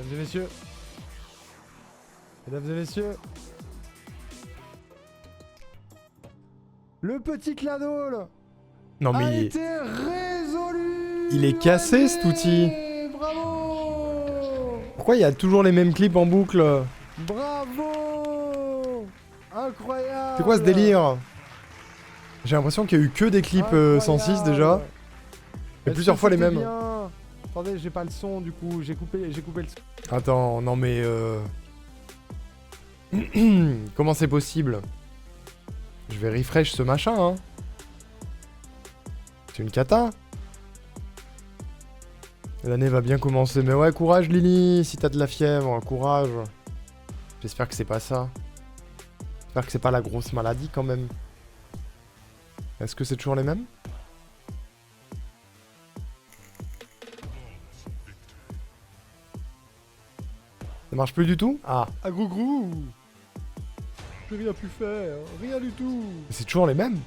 Mesdames et messieurs. Mesdames et messieurs. Le petit Claddle Non a mais été résolu. il est cassé cet outil. Bravo. Pourquoi il y a toujours les mêmes clips en boucle? Bravo. Incroyable. C'est quoi ce délire? J'ai l'impression qu'il y a eu que des clips 106 déjà. Et Est-ce plusieurs que fois les c'était mêmes. bien Attendez, j'ai pas le son du coup, j'ai coupé le son. Attends, non mais comment c'est possible? Je vais refresh ce machin, hein. C'est une cata. L'année va bien commencer. Mais ouais, courage Lily, si t'as de la fièvre, courage. J'espère que c'est pas ça. J'espère que c'est pas la grosse maladie quand même. Est-ce que c'est toujours les mêmes? Ça marche plus du tout? Ah. Ah grougrou. J'ai rien pu faire, rien du tout. C'est toujours les mêmes,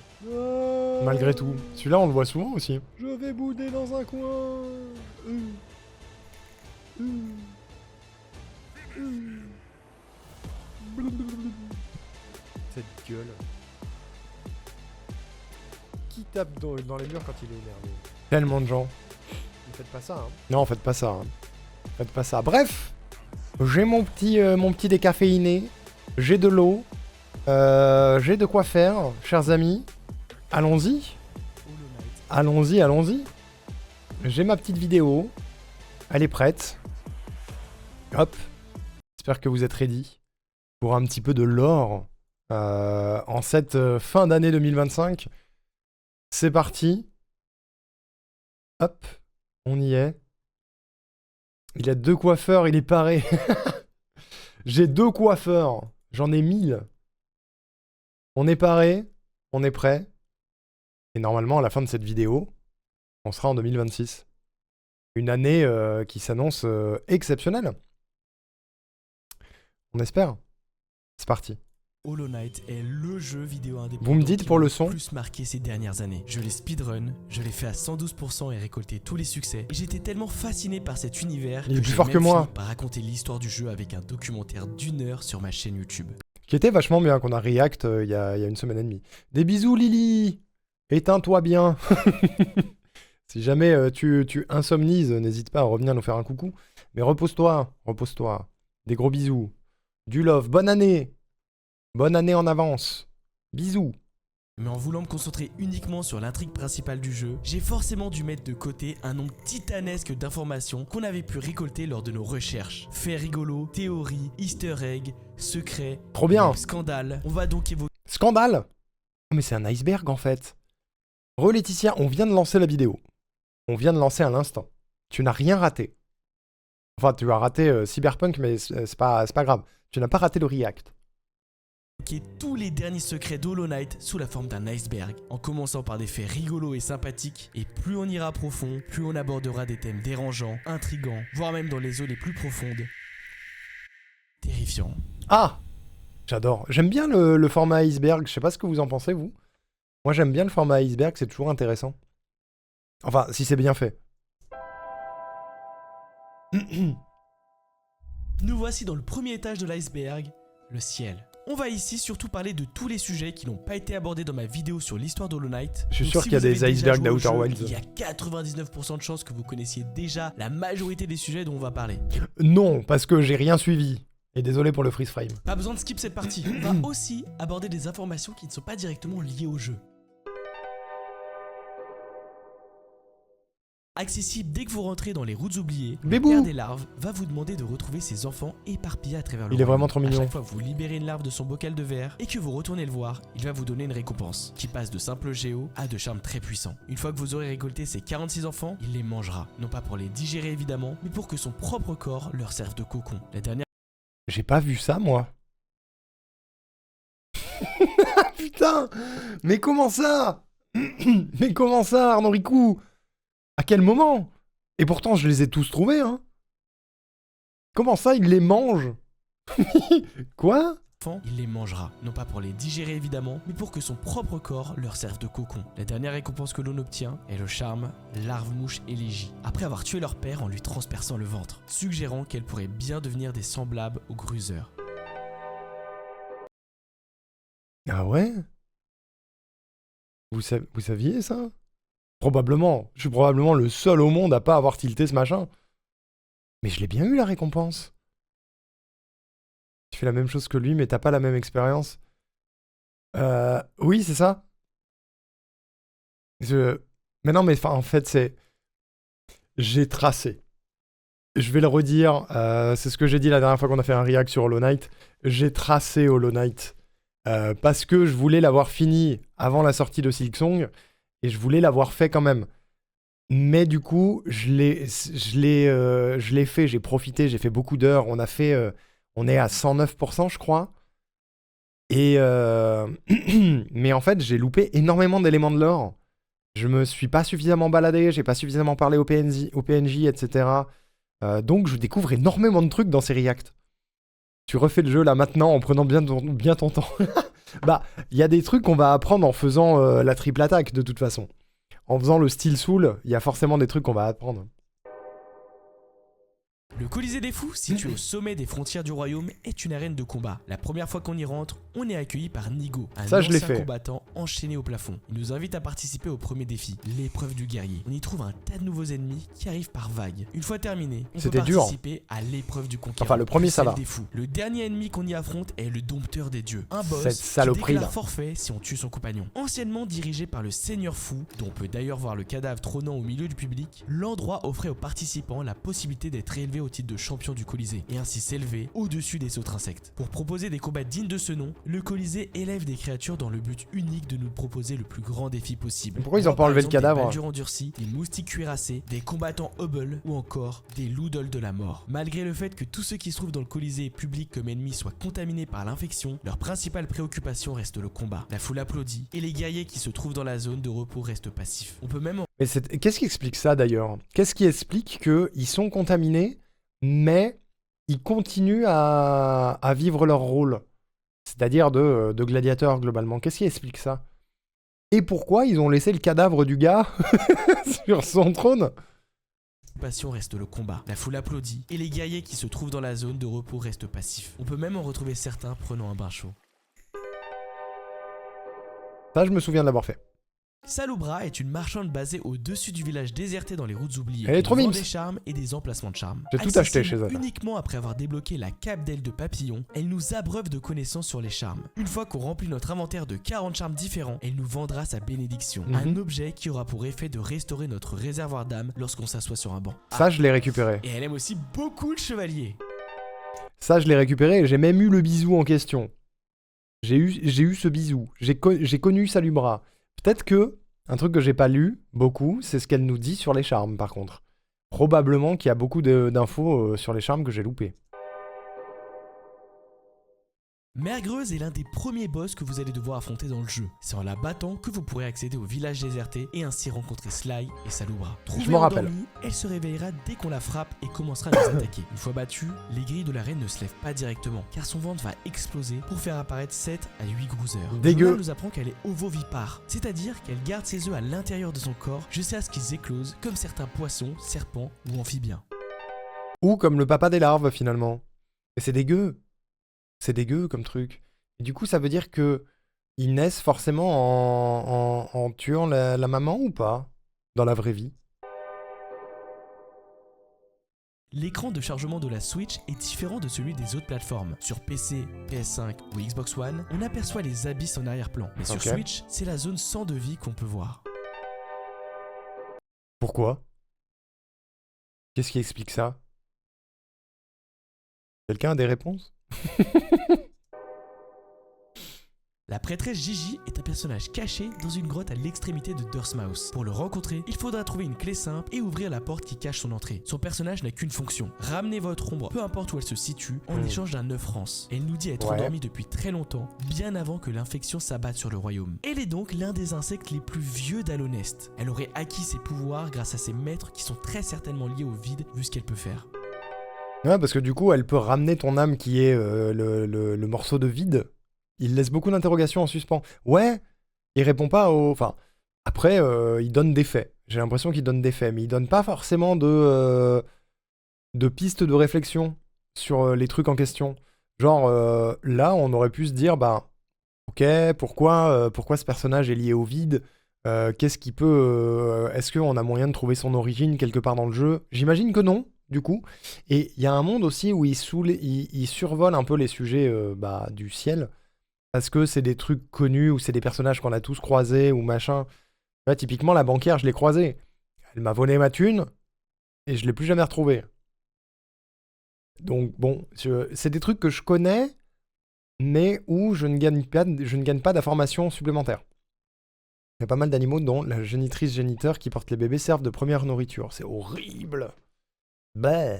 malgré tout. Celui-là, on le voit souvent aussi. Je vais bouder dans un coin. Cette gueule. Qui tape dans les murs quand il est énervé? Tellement de gens. Ne faites pas ça, hein. Non, faites pas ça. Hein. Faites pas ça. Bref, j'ai mon petit décaféiné. J'ai de l'eau. J'ai de quoi faire, chers amis. Allons-y. Allons-y, allons-y. J'ai ma petite vidéo. Elle est prête. Hop. J'espère que vous êtes ready pour un petit peu de lore en cette fin d'année 2025. C'est parti. Hop. On y est. Il a 2 coiffeurs, il est paré. J'ai 2 coiffeurs. J'en ai 1000. On est paré. On est prêt. Et normalement, à la fin de cette vidéo, on sera en 2026. Une année qui s'annonce exceptionnelle. On espère. C'est parti. Hollow Knight est le jeu vidéo indépendant Vous me dites qui pour m'a le son plus marqué ces dernières années. Je l'ai speedrun, je l'ai fait à 112% et récolté tous les succès. Et j'étais tellement fasciné par cet univers Il est que plus j'ai fort même que moi. fini par raconter l'histoire du jeu avec un documentaire d'1 heure sur ma chaîne YouTube. Qui était vachement bien, qu'on a react il y a une semaine et demie. Des bisous Lily. Éteins-toi bien. Si jamais tu insomnises, n'hésite pas à revenir nous faire un coucou. Mais repose-toi, repose-toi. Des gros bisous. Du love. Bonne année. Bonne année en avance. Bisous. Mais en voulant me concentrer uniquement sur l'intrigue principale du jeu, j'ai forcément dû mettre de côté un nombre titanesque d'informations qu'on avait pu récolter lors de nos recherches. Faits rigolos, théories, easter eggs, secrets, Trop bien. même scandales. On va donc évoquer Scandale. Oh, mais c'est un iceberg en fait. Laetitia, on vient de lancer la vidéo. On vient de lancer à l'instant. Tu n'as rien raté. Enfin, tu as raté Cyberpunk, mais c'est pas grave. Tu n'as pas raté le react. tous les derniers secrets d'Hollow Knight sous la forme d'un iceberg, en commençant par des faits rigolos et sympathiques, et plus on ira profond, plus on abordera des thèmes dérangeants, intrigants, voire même dans les eaux les plus profondes, terrifiants. Ah, j'adore. J'aime bien le format iceberg. Je sais pas ce que vous en pensez, vous. Moi, j'aime bien le format iceberg. C'est toujours intéressant. Enfin, si c'est bien fait. Nous voici dans le premier étage de l'iceberg, le ciel. On va ici surtout parler de tous les sujets qui n'ont pas été abordés dans ma vidéo sur l'histoire d'Hollow Knight. Je suis Donc, sûr si qu'il y a vous avez des déjà icebergs joué au d'Outer jeu, Wilds. Il y a 99% de chances que vous connaissiez déjà la majorité des sujets dont on va parler. Non, parce que j'ai rien suivi. Et désolé pour le freeze frame. Pas besoin de skip cette partie. On va aussi aborder des informations qui ne sont pas directement liées au jeu. Accessible dès que vous rentrez dans les routes oubliées, le Bébou. père des larves va vous demander de retrouver ses enfants éparpillés à travers le Il est royaume. vraiment trop À mignon. chaque fois que vous libérez une larve de son bocal de verre et que vous retournez le voir, il va vous donner une récompense qui passe de simple géo à de charmes très puissants. Une fois que vous aurez récolté ces 46 enfants, il les mangera. Non pas pour les digérer évidemment, mais pour que son propre corps leur serve de cocon. La dernière J'ai pas vu ça, moi. Putain. Mais comment ça? Mais comment ça, Arnaud Ricou? À quel moment? Et pourtant, je les ai tous trouvés, hein. Comment ça, il les mange? Quoi? enfants, il les mangera. Non pas pour les digérer évidemment, mais pour que son propre corps leur serve de cocon. La dernière récompense que l'on obtient est le charme larve-mouche élégie, après avoir tué leur père en lui transperçant le ventre, suggérant qu'elle pourrait bien devenir des semblables aux gruseurs. Ah ouais? Vous saviez ça? Probablement. Je suis probablement le seul au monde à pas avoir tilté ce machin. Mais je l'ai bien eu la récompense. Tu fais la même chose que lui, mais t'as pas la même expérience. Oui, c'est ça. Mais non, mais en fait, c'est... J'ai tracé. Je vais le redire, c'est ce que j'ai dit la dernière fois qu'on a fait un react sur Hollow Knight. J'ai tracé Hollow Knight parce que je voulais l'avoir fini avant la sortie de Silksong et je voulais l'avoir fait quand même. Mais du coup, je l'ai fait, j'ai profité, j'ai fait beaucoup d'heures. On est à 109%, je crois. Et mais en fait, j'ai loupé énormément d'éléments de lore. Je me suis pas suffisamment baladé, j'ai pas suffisamment parlé au PNJ, etc. Donc je découvre énormément de trucs dans ces reacts. Tu refais le jeu là maintenant en prenant bien ton temps. Bah, il y a des trucs qu'on va apprendre en faisant la triple attaque de toute façon. En faisant le Steel Soul, il y a forcément des trucs qu'on va apprendre. Le Colisée des Fous, situé au sommet des frontières du royaume, est une arène de combat. La première fois qu'on y rentre, on est accueilli par Nigo, un ancien combattant enchaîné au plafond. Il nous invite à participer au premier défi, l'épreuve du guerrier. On y trouve un tas de nouveaux ennemis qui arrivent par vagues. Une fois terminé, on peut participer à l'épreuve du conquérant. Enfin, le premier, ça va. Des fous. Le dernier ennemi qu'on y affronte est le dompteur des dieux, un boss qui déclare forfait si on tue son compagnon. Anciennement dirigé par le Seigneur Fou, dont on peut d'ailleurs voir le cadavre trônant au milieu du public, l'endroit offrait aux participants la possibilité d'être élevés au titre de champion du Colisée et ainsi s'élever au-dessus des autres insectes. Pour proposer des combats dignes de ce nom, le Colisée élève des créatures dans le but unique de nous proposer le plus grand défi possible. Pourquoi ils ont pas enlevé le cadavre? Des baldures endurcis, des moustiques cuirassés, des combattants hobble ou encore des loups-dolls de la mort. Malgré le fait que tous ceux qui se trouvent dans le Colisée public comme ennemis soient contaminés par l'infection, leur principale préoccupation reste le combat. La foule applaudit et les guerriers qui se trouvent dans la zone de repos restent passifs. On peut même Mais qu'est-ce qui explique ça d'ailleurs? Qu'est-ce qui explique qu'ils sont contaminés mais ils continuent à vivre leur rôle, c'est-à-dire de gladiateurs globalement. Qu'est-ce qui explique ça? Et pourquoi ils ont laissé le cadavre du gars sur son trône? Passion reste le combat. La foule applaudit et les guerriers qui se trouvent dans la zone de repos restent passifs. On peut même en retrouver certains prenant un bain chaud. Ça, je me souviens de l'avoir fait. Saloubra est une marchande basée au-dessus du village déserté dans les routes oubliées. Elle est trop mimes. Des charmes et des emplacements de charme. J'ai tout acheté chez elle. Uniquement après avoir débloqué la cape d'aile de papillon, elle nous abreuve de connaissances sur les charmes. Une fois qu'on remplit notre inventaire de 40 charmes différents, elle nous vendra sa bénédiction. Un objet qui aura pour effet de restaurer notre réservoir d'âme lorsqu'on s'assoit sur un banc. Ça, je l'ai récupéré. Et elle aime aussi beaucoup le chevalier. Ça, je l'ai récupéré et j'ai même eu le bisou en question. J'ai eu ce bisou. J'ai connu Saloubra. Peut-être que un truc que j'ai pas lu beaucoup, c'est ce qu'elle nous dit sur les charmes par contre. Probablement qu'il y a beaucoup d'infos sur les charmes que j'ai loupées. Mergreuse est l'un des premiers boss que vous allez devoir affronter dans le jeu. C'est en la battant que vous pourrez accéder au village déserté et ainsi rencontrer Sly et Saloubra. Je m'en rappelle. Elle se réveillera dès qu'on la frappe et commencera à nous attaquer. Une fois battue, les grilles de l'arène ne se lèvent pas directement car son ventre va exploser pour faire apparaître 7 à 8 grouseurs. Dégueu. Jonah nous apprend qu'elle est ovovipare, c'est-à-dire qu'elle garde ses œufs à l'intérieur de son corps jusqu'à ce qu'ils éclosent comme certains poissons, serpents ou amphibiens. Ou comme le papa des larves finalement. Et c'est dégueu. C'est dégueu comme truc. Et du coup, ça veut dire que ils naissent forcément en tuant la maman ou pas? Dans la vraie vie. L'écran de chargement de la Switch est différent de celui des autres plateformes. Sur PC, PS5 ou Xbox One, on aperçoit les abysses en arrière-plan. Mais sur Switch, c'est la zone sans de vie qu'on peut voir. Pourquoi? Qu'est-ce qui explique ça? Quelqu'un a des réponses? La prêtresse Gigi est un personnage caché dans une grotte à l'extrémité de Durstmouse. Pour le rencontrer, il faudra trouver une clé simple et ouvrir la porte qui cache son entrée. Son personnage n'a qu'une fonction, ramener votre ombre, peu importe où elle se situe, en échange d'un œuf rance. Elle nous dit être endormie depuis très longtemps, bien avant que l'infection s'abatte sur le royaume. Elle est donc l'un des insectes les plus vieux d'Alonest. Elle aurait acquis ses pouvoirs grâce à ses maîtres qui sont très certainement liés au vide vu ce qu'elle peut faire. Ouais, parce que du coup, elle peut ramener ton âme qui est le morceau de vide. Il laisse beaucoup d'interrogations en suspens. Ouais, il répond pas aux... Enfin, après, il donne des faits. J'ai l'impression qu'il donne des faits, mais il donne pas forcément de pistes de réflexion sur les trucs en question. Genre, là, on aurait pu se dire, bah, ok, pourquoi ce personnage est lié au vide? Qu'est-ce qui peut... est-ce qu'on a moyen de trouver son origine quelque part dans le jeu? J'imagine que non, du coup. Et il y a un monde aussi où il survole un peu les sujets bah, du ciel, parce que c'est des trucs connus, ou c'est des personnages qu'on a tous croisés, ou machin. Là, typiquement, la banquière, je l'ai croisée. Elle m'a volé ma thune, et je l'ai plus jamais retrouvée. Donc bon, c'est des trucs que je connais, mais où je ne gagne pas d'informations supplémentaires. Il y a pas mal d'animaux dont la génitrice-géniteur qui porte les bébés servent de première nourriture. C'est horrible. Bah.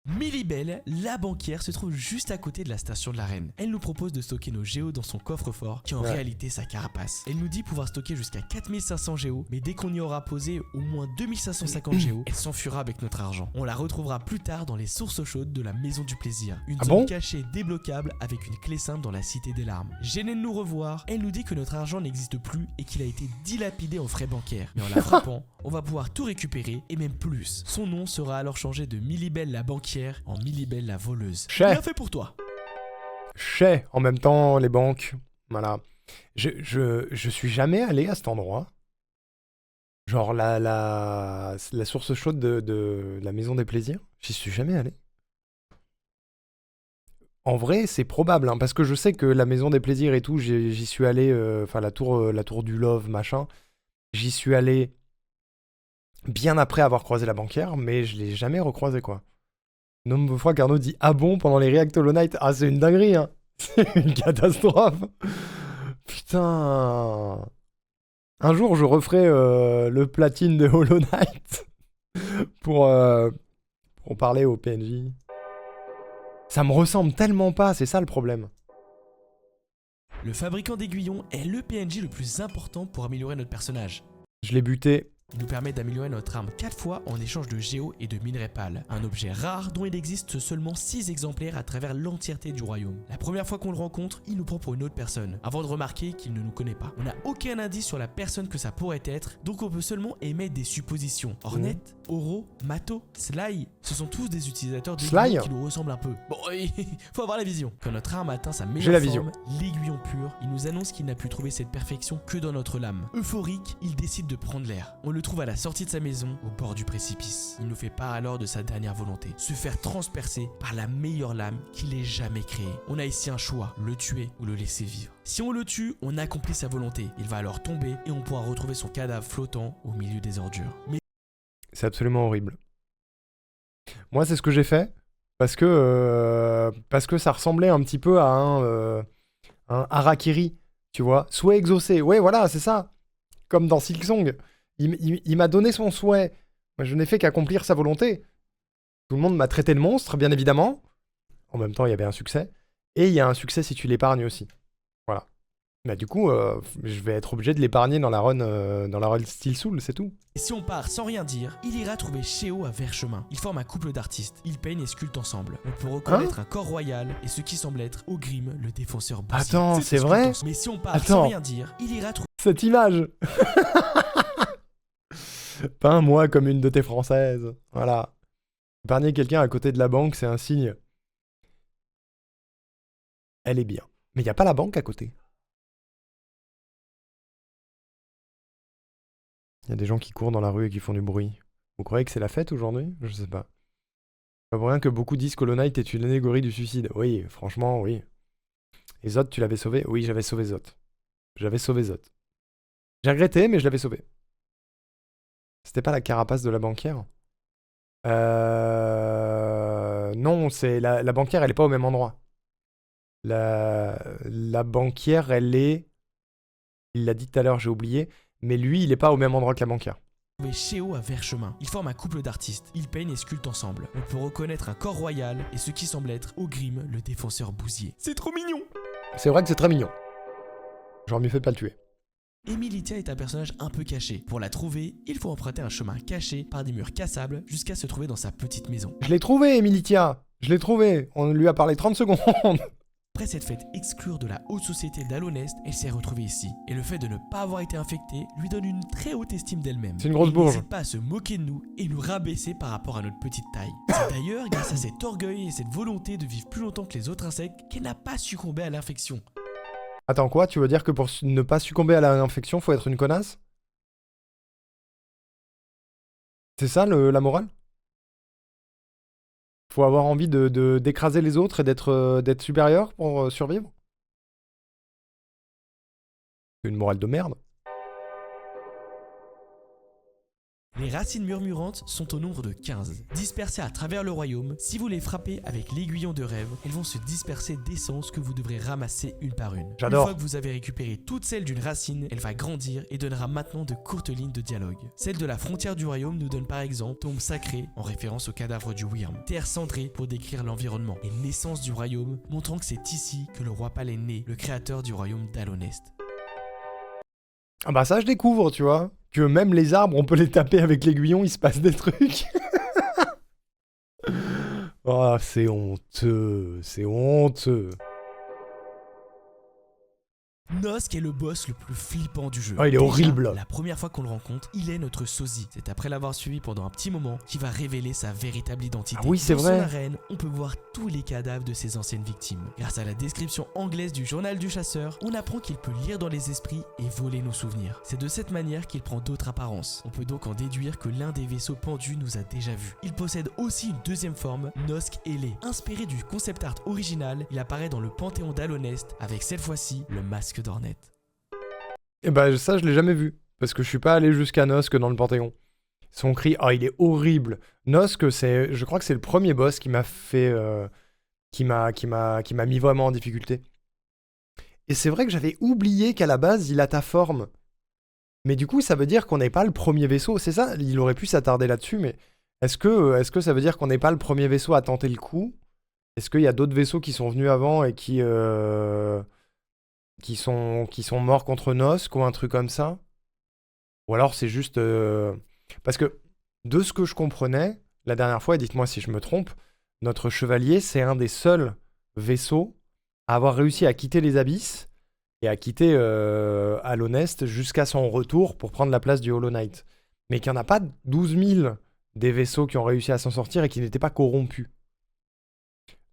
Millibelle, la banquière, se trouve juste à côté de la station de la reine. Elle nous propose de stocker nos géos dans son coffre-fort, qui est en réalité sa carapace. Elle nous dit pouvoir stocker jusqu'à 4500 géos, mais dès qu'on y aura posé au moins 2550 géos, elle s'enfuira avec notre argent. On la retrouvera plus tard dans les sources chaudes de la Maison du Plaisir. Une zone cachée débloquable avec une clé simple dans la Cité des Larmes. Gênée de nous revoir, elle nous dit que notre argent n'existe plus et qu'il a été dilapidé en frais bancaires. Mais en la frappant, on va pouvoir tout récupérer et même plus. Son nom sera alors changé de Millibelle la banquière en Millibelle la voleuse. Bien fait pour toi. Chez, en même temps, les banques. Voilà. Je suis jamais allé à cet endroit. Genre la source chaude de la Maison des Plaisirs. J'y suis jamais allé. En vrai, c'est probable, hein, parce que je sais que la Maison des Plaisirs et tout, j'y suis allé, enfin la tour du Love, machin. J'y suis allé bien après avoir croisé la banquière, mais je l'ai jamais recroisé, quoi. Nombre de fois qu'Arnaud dit « Ah bon ?» pendant les React Hollow Knight. Ah, c'est une dinguerie, hein. C'est une catastrophe. Putain. Un jour, je referai le platine de Hollow Knight pour parler au PNJ. Ça me ressemble tellement pas, c'est ça le problème. Le fabricant d'aiguillons est le PNJ le plus important pour améliorer notre personnage. Je l'ai buté. Il nous permet d'améliorer notre arme 4 fois en échange de géo et de minerais pâles. Un objet rare dont il existe seulement 6 exemplaires à travers l'entièreté du royaume. La première fois qu'on le rencontre, il nous prend pour une autre personne, avant de remarquer qu'il ne nous connaît pas. On n'a aucun indice sur la personne que ça pourrait être, donc on peut seulement émettre des suppositions. Hornet, Oro, Mato, Sly, ce sont tous des utilisateurs d'aiguillons qui nous ressemblent un peu. Bon, il faut avoir la vision. Quand notre arme atteint sa meilleure forme, l'aiguillon pur, il nous annonce qu'il n'a pu trouver cette perfection que dans notre lame. Euphorique, il décide de prendre l'air. On le trouve à la sortie de sa maison, au bord du précipice. Il nous fait part alors de sa dernière volonté, se faire transpercer par la meilleure lame qu'il ait jamais créée. On a ici un choix, le tuer ou le laisser vivre. Si on le tue, on accomplit sa volonté. Il va alors tomber et on pourra retrouver son cadavre flottant au milieu des ordures. Mais c'est absolument horrible. Moi, c'est ce que j'ai fait, parce que ça ressemblait un petit peu à un harakiri, tu vois. Souhait exaucé, ouais, voilà, c'est ça. Comme dans Silksong. Il m'a donné son souhait. Moi, je n'ai fait qu'accomplir sa volonté. Tout le monde m'a traité de monstre, bien évidemment. En même temps, il y avait un succès. Et il y a un succès si tu l'épargnes aussi. Voilà. Bah du coup, je vais être obligé de l'épargner dans la run Steel Soul, c'est tout. Et si on part sans rien dire, il ira trouver Sheo à Verchemin. Ils forment un couple d'artistes. Ils peignent et sculptent ensemble. On peut reconnaître un corps royal et ce qui semble être Ogrim, le défenseur bossy. Attends, c'est vrai? Mais si on part sans rien dire, il ira trouver cette image. Peins-moi comme une de tes françaises. Voilà. Épargner quelqu'un à côté de la banque, c'est un signe. Elle est bien. Mais il n'y a pas la banque à côté. Il y a des gens qui courent dans la rue et qui font du bruit. Vous croyez que c'est la fête aujourd'hui? Je sais pas. Pas pour rien que beaucoup disent qu'Hollow Knight est une allégorie du suicide. Oui, franchement, oui. Et Zot, tu l'avais sauvé? Oui, j'avais sauvé Zot. J'avais sauvé Zot. J'ai regretté, mais je l'avais sauvé. C'était pas la carapace de la banquière? Non, c'est la banquière, elle est pas au même endroit. La banquière, elle est... Il l'a dit tout à l'heure, j'ai oublié. Mais lui, il est pas au même endroit que la banquière. Mais Sheo à Verchemin. Ils forment un couple d'artistes. Ils peignent et sculptent ensemble. On peut reconnaître un corps royal et ce qui semble être Ogrim, le défenseur bousier. C'est trop mignon! C'est vrai que c'est très mignon. J'aurais mieux fait de pas le tuer. Emilitia est un personnage un peu caché. Pour la trouver, il faut emprunter un chemin caché par des murs cassables jusqu'à se trouver dans sa petite maison. Je l'ai trouvé, Emilitia. Je l'ai trouvé. On lui a parlé 30 secondes. Après s'être fait exclure de la haute société d'Alonest, elle s'est retrouvée ici. Et le fait de ne pas avoir été infectée lui donne une très haute estime d'elle-même. C'est une grosse Elle bourge. n'hésite pas à se moquer de nous et nous rabaisser par rapport à notre petite taille. C'est d'ailleurs grâce à cet orgueil et cette volonté de vivre plus longtemps que les autres insectes qu'elle n'a pas succombé à l'infection. Attends, quoi? Tu veux dire que pour ne pas succomber à l'infection, faut être une connasse? C'est ça la morale? Faut avoir envie d'écraser les autres et d'être supérieur pour survivre? C'est une morale de merde. Les racines murmurantes sont au nombre de 15. Dispersées à travers le royaume, si vous les frappez avec l'aiguillon de rêve, elles vont se disperser d'essence que vous devrez ramasser une par une. J'adore. Une fois que vous avez récupéré toutes celles d'une racine, elle va grandir et donnera maintenant de courtes lignes de dialogue. Celle de la frontière du royaume nous donne par exemple Tombe sacrée, en référence au cadavre du Wyrm, Terre cendrée pour décrire l'environnement, et Naissance du royaume, montrant que c'est ici que le roi Pal est né, le créateur du royaume d'Alonest. Ah bah ça, je découvre, tu vois. Que même les arbres, on peut les taper avec l'aiguillon, il se passe des trucs. Oh, c'est honteux. C'est honteux. Nosk est le boss le plus flippant du jeu. Oh, il est Déjà, horrible. La première fois qu'on le rencontre, il est notre sosie. C'est après l'avoir suivi pendant un petit moment qu'il va révéler sa véritable identité. Ah oui, c'est Dans vrai. son arène, on peut voir tous les cadavres de ses anciennes victimes. Grâce à la description anglaise du journal du chasseur, on apprend qu'il peut lire dans les esprits et voler nos souvenirs. C'est de cette manière qu'il prend d'autres apparences. On peut donc en déduire que l'un des vaisseaux pendus nous a déjà vus. Il possède aussi une deuxième forme, Nosk ailé. Inspiré du concept art original, il apparaît dans le Panthéon d'Alonest avec cette fois-ci le masque d'Hornet. Et bah ça, je l'ai jamais vu. Parce que je suis pas allé jusqu'à Nosk dans le Panthéon. Son cri, oh, il est horrible. Nosk, je crois que c'est le premier boss qui m'a fait... qui m'a mis vraiment en difficulté. Et c'est vrai que j'avais oublié qu'à la base, il a ta forme. Mais du coup, ça veut dire qu'on n'est pas le premier vaisseau. C'est ça, il aurait pu s'attarder là-dessus, mais est-ce que ça veut dire qu'on n'est pas le premier vaisseau à tenter le coup? Est-ce qu'il y a d'autres vaisseaux qui sont venus avant et qui sont morts contre Nosk ou un truc comme ça? Ou alors c'est juste... Parce que, de ce que je comprenais, la dernière fois, et dites-moi si je me trompe, notre chevalier, c'est un des seuls vaisseaux à avoir réussi à quitter les abysses et à quitter Alonest jusqu'à son retour pour prendre la place du Hollow Knight. Mais qu'il n'y en a pas 12 000 des vaisseaux qui ont réussi à s'en sortir et qui n'étaient pas corrompus.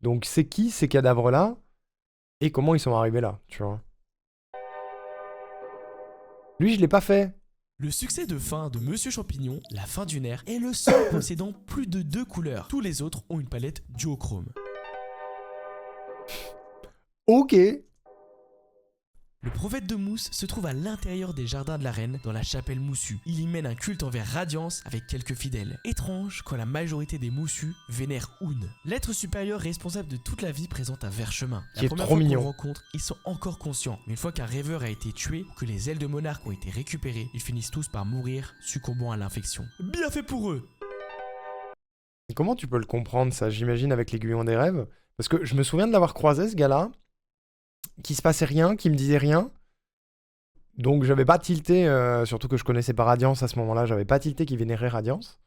Donc c'est qui ces cadavres-là et comment ils sont arrivés là, tu vois? Lui, je l'ai pas fait. Le succès de fin de Monsieur Champignon, la fin d'une ère, est le seul possédant plus de 2 couleurs. Tous les autres ont une palette duochrome. Ok. Le prophète de Mousse se trouve à l'intérieur des jardins de la reine, dans la chapelle Moussue. Il y mène un culte envers Radiance avec quelques fidèles. Étrange quand la majorité des Moussus vénèrent Oun, l'être supérieur responsable de toute la vie présente à Verchemin. Qui est première trop fois qu'on mignon. le rencontre, ils sont encore conscients. Mais une fois qu'un rêveur a été tué ou que les ailes de monarque ont été récupérées, ils finissent tous par mourir, succombant à l'infection. Bien fait pour eux! Comment tu peux le comprendre, ça, j'imagine, avec l'aiguillon des rêves? Parce que je me souviens de l'avoir croisé, ce gars-là, qui se passait rien, qui me disait rien. Donc j'avais pas tilté, surtout que je connaissais pas Radiance à ce moment-là, j'avais pas tilté qu'il vénérait Radiance.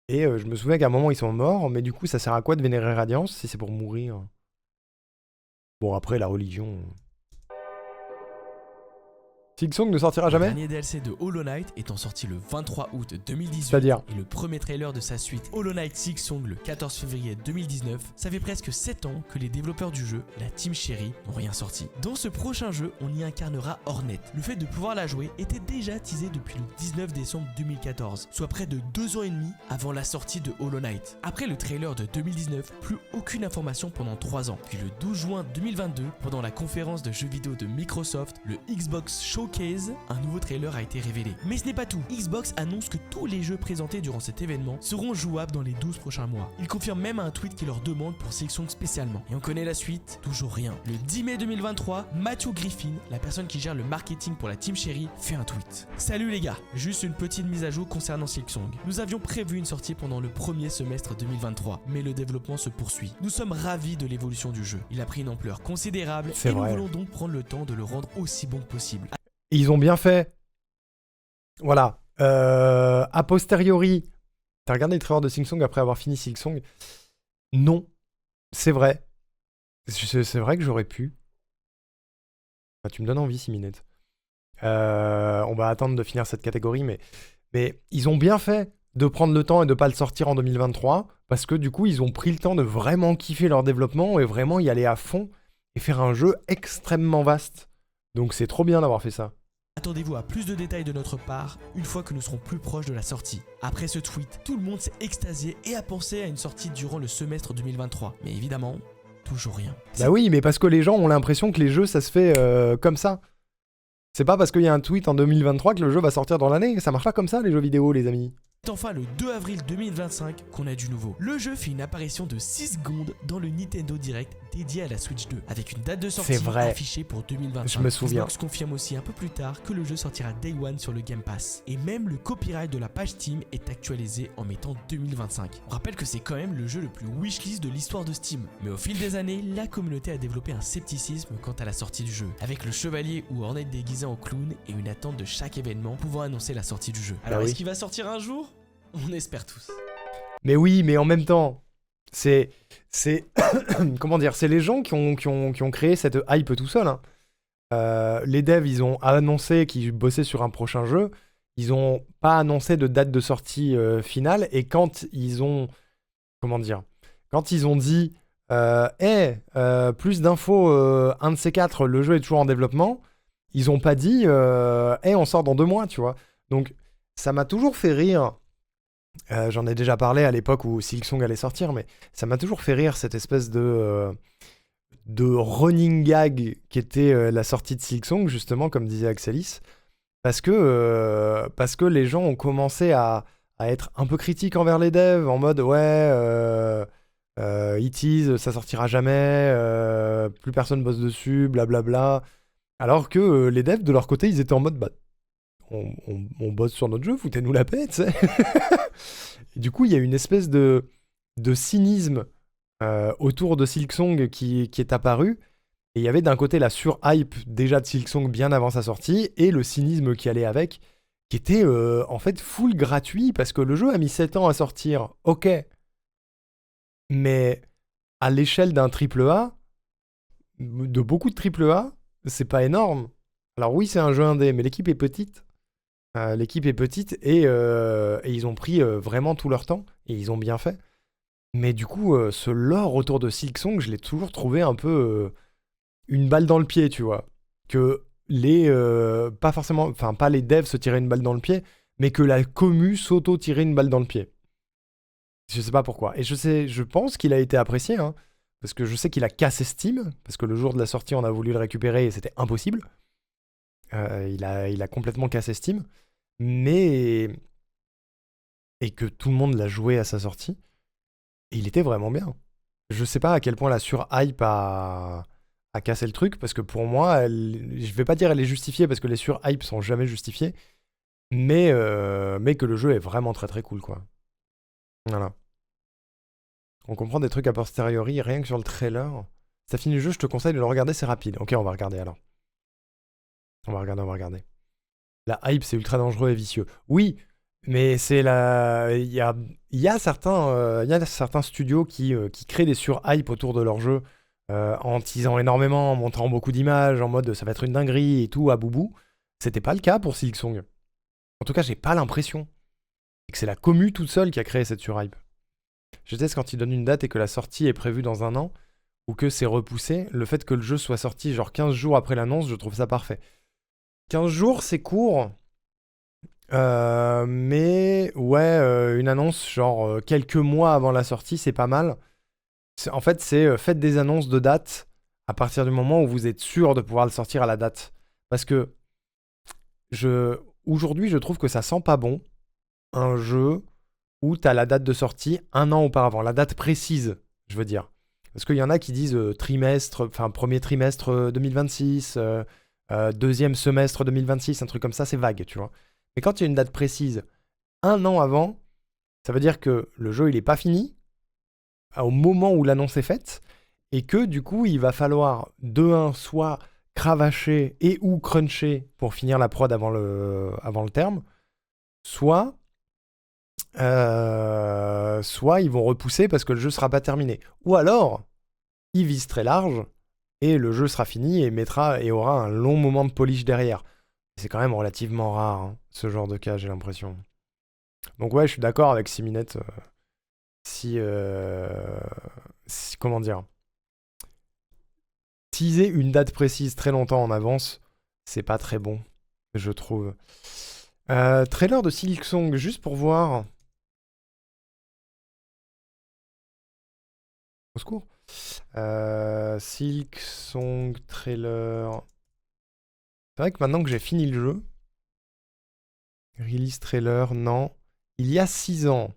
Et je me souviens qu'à un moment ils sont morts, mais du coup ça sert à quoi de vénérer Radiance si c'est pour mourir? Bon, après la religion... Silksong ne sortira Le jamais? dernier DLC de Hollow Knight étant sorti le 23 août 2018 C'est-à-dire? et le premier trailer de sa suite Hollow Knight Silksong le 14 février 2019, ça fait presque 7 ans que les développeurs du jeu, la Team Cherry, n'ont rien sorti. Dans ce prochain jeu, on y incarnera Hornet. Le fait de pouvoir la jouer était déjà teasé depuis le 19 décembre 2014, soit près de 2 ans et demi avant la sortie de Hollow Knight. Après le trailer de 2019, plus aucune information pendant 3 ans. Puis le 12 juin 2022, pendant la conférence de jeux vidéo de Microsoft, le Xbox Showcase, un nouveau trailer a été révélé. Mais ce n'est pas tout. Xbox annonce que tous les jeux présentés durant cet événement seront jouables dans les 12 prochains mois. Il confirme même un tweet qui leur demande pour Silksong spécialement. Et on connaît la suite, toujours rien. Le 10 mai 2023, Matthew Griffin, la personne qui gère le marketing pour la Team Cherry, fait un tweet. Salut les gars, juste une petite mise à jour concernant Silksong. Nous avions prévu une sortie pendant le premier semestre 2023, mais le développement se poursuit. Nous sommes ravis de l'évolution du jeu. Il a pris une ampleur considérable C'est et vrai. nous voulons donc prendre le temps de le rendre aussi bon que possible. Et ils ont bien fait. Voilà. A posteriori, t'as regardé les trailers de Silksong après avoir fini Silksong? Non. C'est vrai. C'est vrai que j'aurais pu. Ah, tu me donnes envie, Siminette. On va attendre de finir cette catégorie, mais ils ont bien fait de prendre le temps et de pas le sortir en 2023, parce que du coup, ils ont pris le temps de vraiment kiffer leur développement et vraiment y aller à fond et faire un jeu extrêmement vaste. Donc c'est trop bien d'avoir fait ça. Attendez-vous à plus de détails de notre part une fois que nous serons plus proches de la sortie. Après ce tweet, tout le monde s'est extasié et a pensé à une sortie durant le semestre 2023. Mais évidemment, toujours rien. Bah oui, mais parce que les gens ont l'impression que les jeux, ça se fait comme ça. C'est pas parce qu'il y a un tweet en 2023 que le jeu va sortir dans l'année. Ça marche pas comme ça, les jeux vidéo, les amis. C'est enfin le 2 avril 2025 qu'on a du nouveau. Le jeu fait une apparition de 6 secondes dans le Nintendo Direct dédié à la Switch 2, avec une date de sortie C'est vrai. affichée pour 2025. Je me souviens. Xbox confirme aussi un peu plus tard que le jeu sortira Day One sur le Game Pass. Et même le copyright de la page Steam est actualisé en mettant 2025. On rappelle que c'est quand même le jeu le plus wishlist de l'histoire de Steam. Mais au fil des années, la communauté a développé un scepticisme quant à la sortie du jeu, avec le chevalier ou Hornet déguisé en clown et une attente de chaque événement pouvant annoncer la sortie du jeu. Alors oui. est-ce qu'il va sortir un jour ? On espère tous. Mais oui, mais en même temps, c'est comment dire, c'est les gens qui ont créé cette hype tout seuls. Hein. Les devs, ils ont annoncé qu'ils bossaient sur un prochain jeu. Ils ont pas annoncé de date de sortie finale. Et quand ils ont, comment dire, quand ils ont dit, plus d'infos, un de ces quatre, le jeu est toujours en développement. Ils ont pas dit, on sort dans 2 mois, tu vois. Donc, ça m'a toujours fait rire. J'en ai déjà parlé à l'époque où Silksong allait sortir, mais ça m'a toujours fait rire cette espèce de running gag qui était la sortie de Silksong, justement, comme disait Axelis, parce que les gens ont commencé à être un peu critiques envers les devs, en mode It is, ça sortira jamais, plus personne bosse dessus, blablabla. Alors que les devs, de leur côté, ils étaient en mode on bosse sur notre jeu, foutez-nous la paix, tu sais. Et du coup, il y a une espèce de cynisme autour de Silksong qui est apparu. Et il y avait d'un côté la surhype déjà de Silksong bien avant sa sortie, et le cynisme qui allait avec, qui était en fait full gratuit, parce que le jeu a mis 7 ans à sortir, ok. Mais à l'échelle d'un AAA, de beaucoup de AAA, c'est pas énorme. Alors oui, c'est un jeu indé, mais l'équipe est petite. Et ils ont pris vraiment tout leur temps, et ils ont bien fait. Mais du coup, ce lore autour de Silksong, je l'ai toujours trouvé un peu une balle dans le pied, tu vois. Que pas les devs se tiraient une balle dans le pied, mais que la commu s'auto-tirait une balle dans le pied. Je sais pas pourquoi. Et je pense qu'il a été apprécié, hein, parce que je sais qu'il a cassé Steam, parce que le jour de la sortie, on a voulu le récupérer et c'était impossible. Il a complètement cassé Steam. Et que tout le monde l'a joué à sa sortie. Et il était vraiment bien. Je sais pas à quel point la surhype a cassé le truc, parce que pour moi, je vais pas dire elle est justifiée, parce que les surhypes sont jamais justifiées, mais que le jeu est vraiment très très cool, quoi. Voilà. On comprend des trucs a posteriori, rien que sur le trailer. Ça finit le jeu, je te conseille de le regarder, c'est rapide. Ok, on va regarder alors. On va regarder. La hype, c'est ultra dangereux et vicieux. Oui, mais c'est il y a certains studios qui créent des surhype autour de leur jeu en teasant énormément, en montrant beaucoup d'images, en mode ça va être une dinguerie et tout à boubou. C'était pas le cas pour Silksong. En tout cas, j'ai pas l'impression. Et que c'est la commu toute seule qui a créé cette surhype. Je déteste quand ils donnent une date et que la sortie est prévue dans 1 an ou que c'est repoussé. Le fait que le jeu soit sorti genre 15 jours après l'annonce, je trouve ça parfait. 15 jours, c'est court. Mais ouais, une annonce genre quelques mois avant la sortie, c'est pas mal. En fait, c'est faites des annonces de date à partir du moment où vous êtes sûr de pouvoir le sortir à la date. Parce que aujourd'hui, je trouve que ça sent pas bon un jeu où t'as la date de sortie 1 an auparavant. La date précise, je veux dire. Parce qu'il y en a qui disent premier trimestre 2026, deuxième semestre 2026, un truc comme ça, c'est vague, tu vois. Mais quand il y a une date précise 1 an avant, ça veut dire que le jeu, il est pas fini au moment où l'annonce est faite, et que du coup, il va falloir, de un, soit cravacher et ou cruncher pour finir la prod avant le terme, soit ils vont repousser parce que le jeu sera pas terminé. Ou alors, ils visent très large et le jeu sera fini et aura un long moment de polish derrière. C'est quand même relativement rare, hein, ce genre de cas, j'ai l'impression. Donc ouais, je suis d'accord avec Siminette. Comment dire, teaser une date précise très longtemps en avance, c'est pas très bon, je trouve. Trailer de Silksong, juste pour voir. Au secours. Silksong trailer. C'est vrai que maintenant que j'ai fini le jeu, release trailer, non. Il y a 6 ans.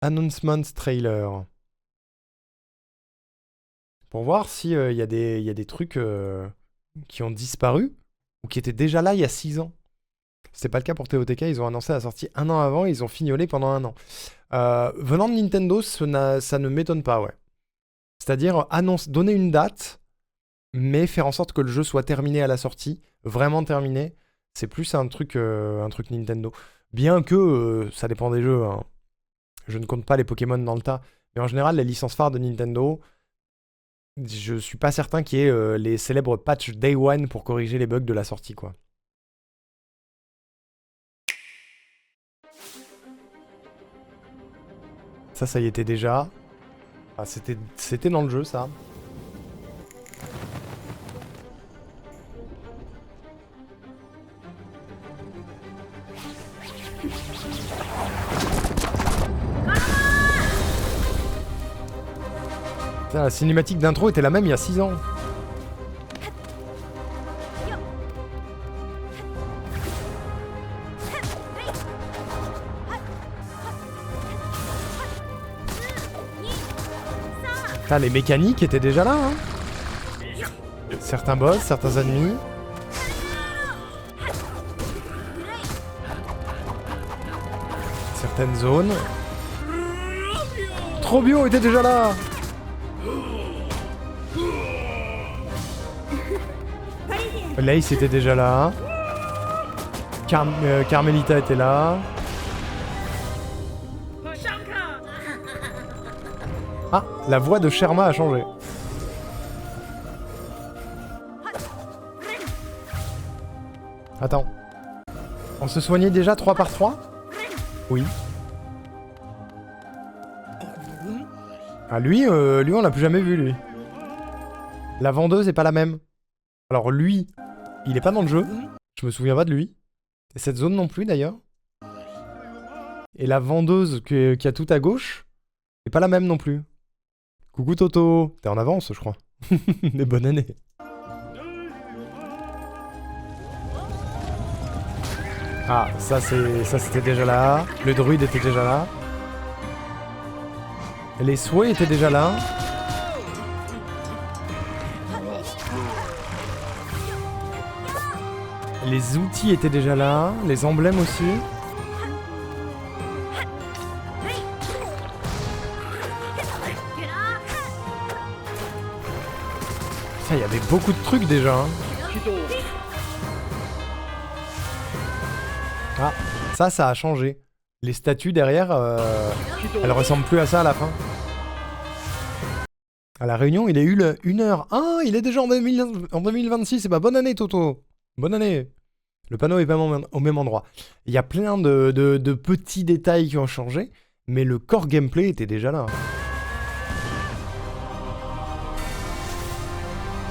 Announcement trailer. Pour voir si y a des trucs qui ont disparu ou qui étaient déjà là il y a 6 ans. C'est pas le cas pour TOTK, ils ont annoncé la sortie 1 an avant et ils ont fignolé pendant 1 an. Venant de Nintendo, ça ne m'étonne pas, ouais. C'est-à-dire donner une date, mais faire en sorte que le jeu soit terminé à la sortie, vraiment terminé. C'est plus un truc Nintendo. Bien que ça dépend des jeux, hein. Je ne compte pas les Pokémon dans le tas. Mais en général, les licences phares de Nintendo, je suis pas certain qu'il y ait les célèbres patchs Day One pour corriger les bugs de la sortie, quoi. Ça y était déjà. Ah, c'était dans le jeu, ça. Putain, la cinématique d'intro était la même il y a 6 ans. Putain, les mécaniques étaient déjà là, hein. Certains boss, certains ennemis. Certaines zones. Trobio était déjà là. Lace était déjà là. Carmelita était là. Ah, la voix de Sherma a changé. Attends. On se soignait déjà 3 par 3 ? Oui. Ah lui on l'a plus jamais vu, lui. La vendeuse est pas la même. Alors lui, il est pas dans le jeu. Je me souviens pas de lui. Et cette zone non plus, d'ailleurs. Et la vendeuse qui a tout à gauche, c'est pas la même non plus. Coucou Toto, t'es en avance, je crois. Mais bonne année. Ah, ça c'était déjà là. Le druide était déjà là. Les souhaits étaient déjà là. Les outils étaient déjà là. Les emblèmes aussi. Ça, il y avait beaucoup de trucs déjà, hein. Ah, ça a changé. Les statues derrière, elles ressemblent plus à ça à la fin. À la réunion, il est eu le 1h. Ah, il est déjà en 2026. Et bah, bonne année, Toto. Bonne année. Le panneau est pas au même endroit. Il y a plein de petits détails qui ont changé, mais le core gameplay était déjà là.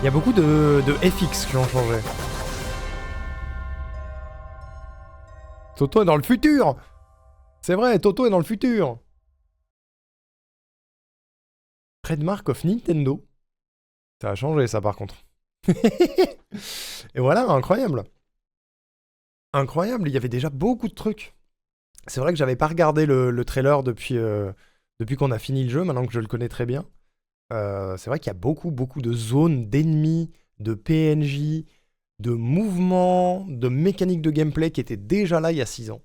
Il y a beaucoup de FX qui ont changé. Toto est dans le futur! C'est vrai, Toto est dans le futur! Trademark of Nintendo. Ça a changé, ça, par contre. Et voilà, incroyable. Incroyable, il y avait déjà beaucoup de trucs. C'est vrai que j'avais pas regardé le trailer depuis qu'on a fini le jeu, maintenant que je le connais très bien. C'est vrai qu'il y a beaucoup de zones, d'ennemis, de PNJ, de mouvements, de mécaniques de gameplay qui étaient déjà là il y a 6 ans.